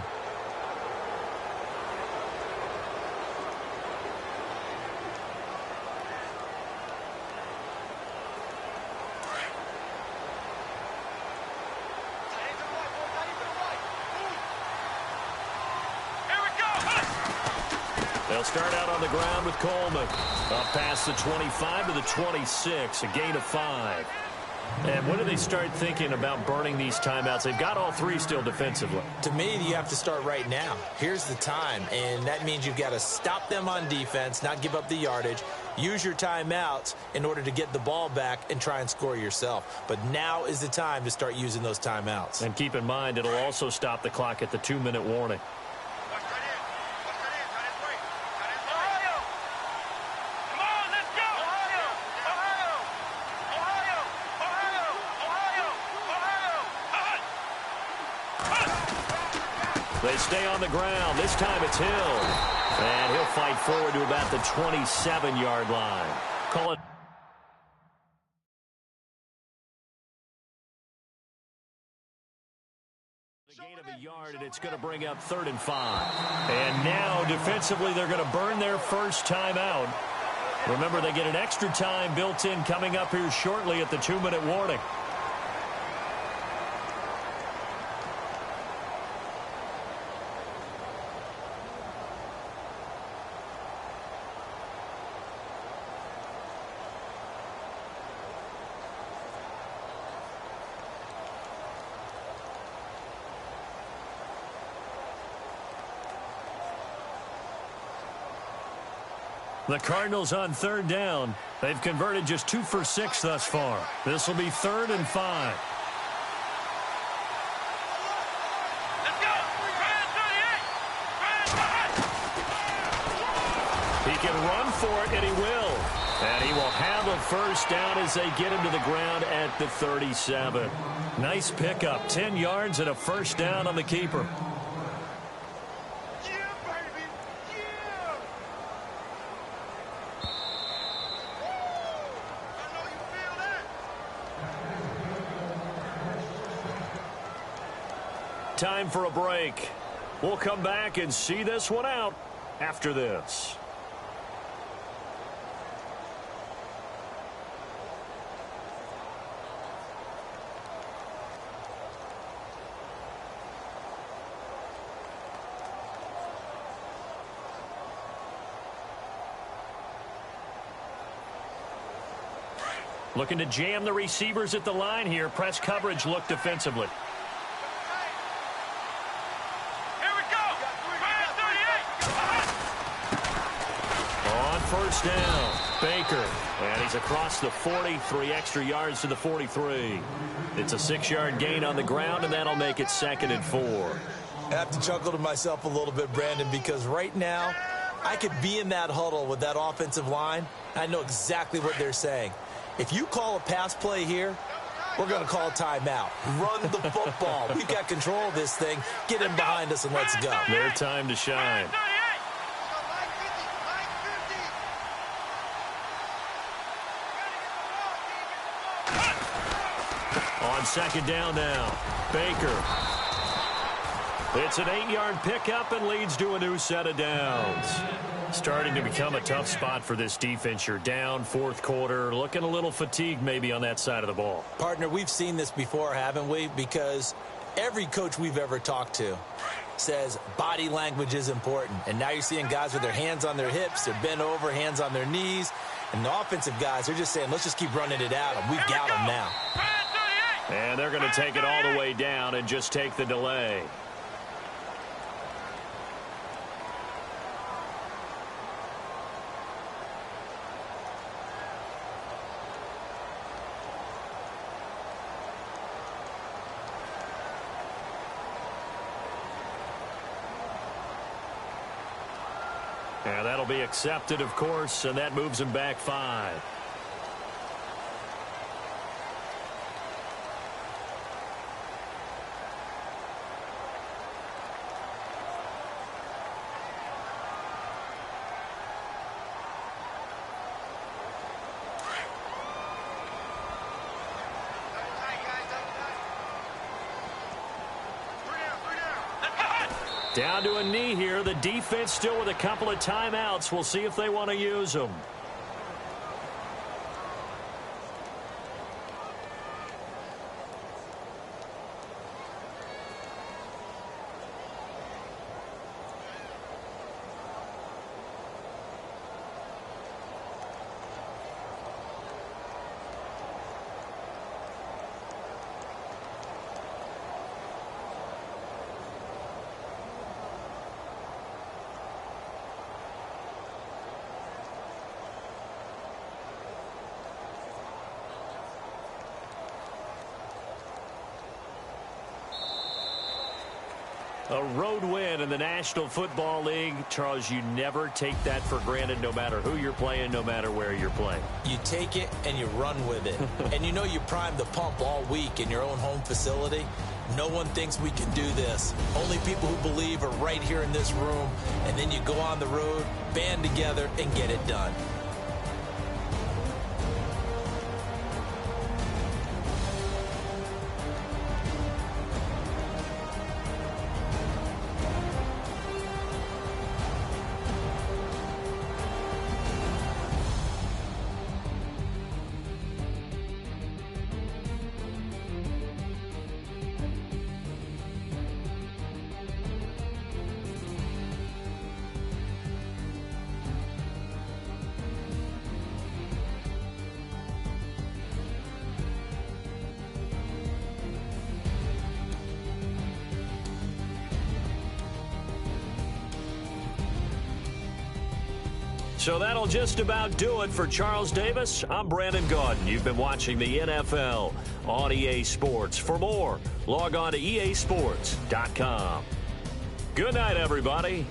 They'll start out on the ground with Coleman. Up past the 25 to the 26, a gain of 5. And when do they start thinking about burning these timeouts? They've got all three still defensively. To me, you have to start right now. Here's the time, and that means you've got to stop them on defense, not give up the yardage, use your timeouts in order to get the ball back and try and score yourself. But now is the time to start using those timeouts. And keep in mind, it'll also stop the clock at the 2-minute warning. They stay on the ground. This time it's Hill. And he'll fight forward to about the 27-yard line. Call it a gain of a yard, and it's going to bring up 3rd and 5. And now, defensively, they're going to burn their first timeout. Remember, they get an extra time built in coming up here shortly at the 2-minute warning. The Cardinals on 3rd down. They've converted just 2 for 6 thus far. This will be 3rd and 5. Let's go! He can run for it, and he will. And he will have a first down as they get him to the ground at the 37. Nice pickup. 10 yards and a first down on the keeper. Time for a break. We'll come back and see this one out after this. Looking to jam the receivers at the line here. Press coverage look defensively. First down, Baker, and he's across the 40, 3 extra yards to the 43. It's a 6-yard gain on the ground, and that'll make it 2nd and 4. I have to chuckle to myself a little bit, Brandon, because right now I could be in that huddle with that offensive line. I know exactly what they're saying. If you call a pass play here, we're going to call a timeout. Run the football. We've got control of this thing. Get him behind us and let's go. Their time to shine. On 2nd down now, Baker. It's an 8-yard pickup and leads to a new set of downs. Starting to become a tough spot for this defense. You're down 4th quarter, looking a little fatigued maybe on that side of the ball. Partner, we've seen this before, haven't we? Because every coach we've ever talked to says body language is important. And now you're seeing guys with their hands on their hips, they're bent over, hands on their knees. And the offensive guys, they're just saying, let's just keep running it at them. We've got them now. And they're going to take it all the way down and just take the delay. And that'll be accepted, of course, and that moves him back 5. Down to a knee here. The defense still with a couple of timeouts. We'll see if they want to use them. A road win in the National Football League. Charles, you never take that for granted no matter who you're playing, no matter where you're playing. You take it and you run with it. And you know you primed the pump all week in your own home facility. No one thinks we can do this. Only people who believe are right here in this room. And then you go on the road, band together, and get it done. So that'll just about do it for Charles Davis. I'm Brandon Gaudin. You've been watching the NFL on EA Sports. For more, log on to easports.com. Good night, everybody.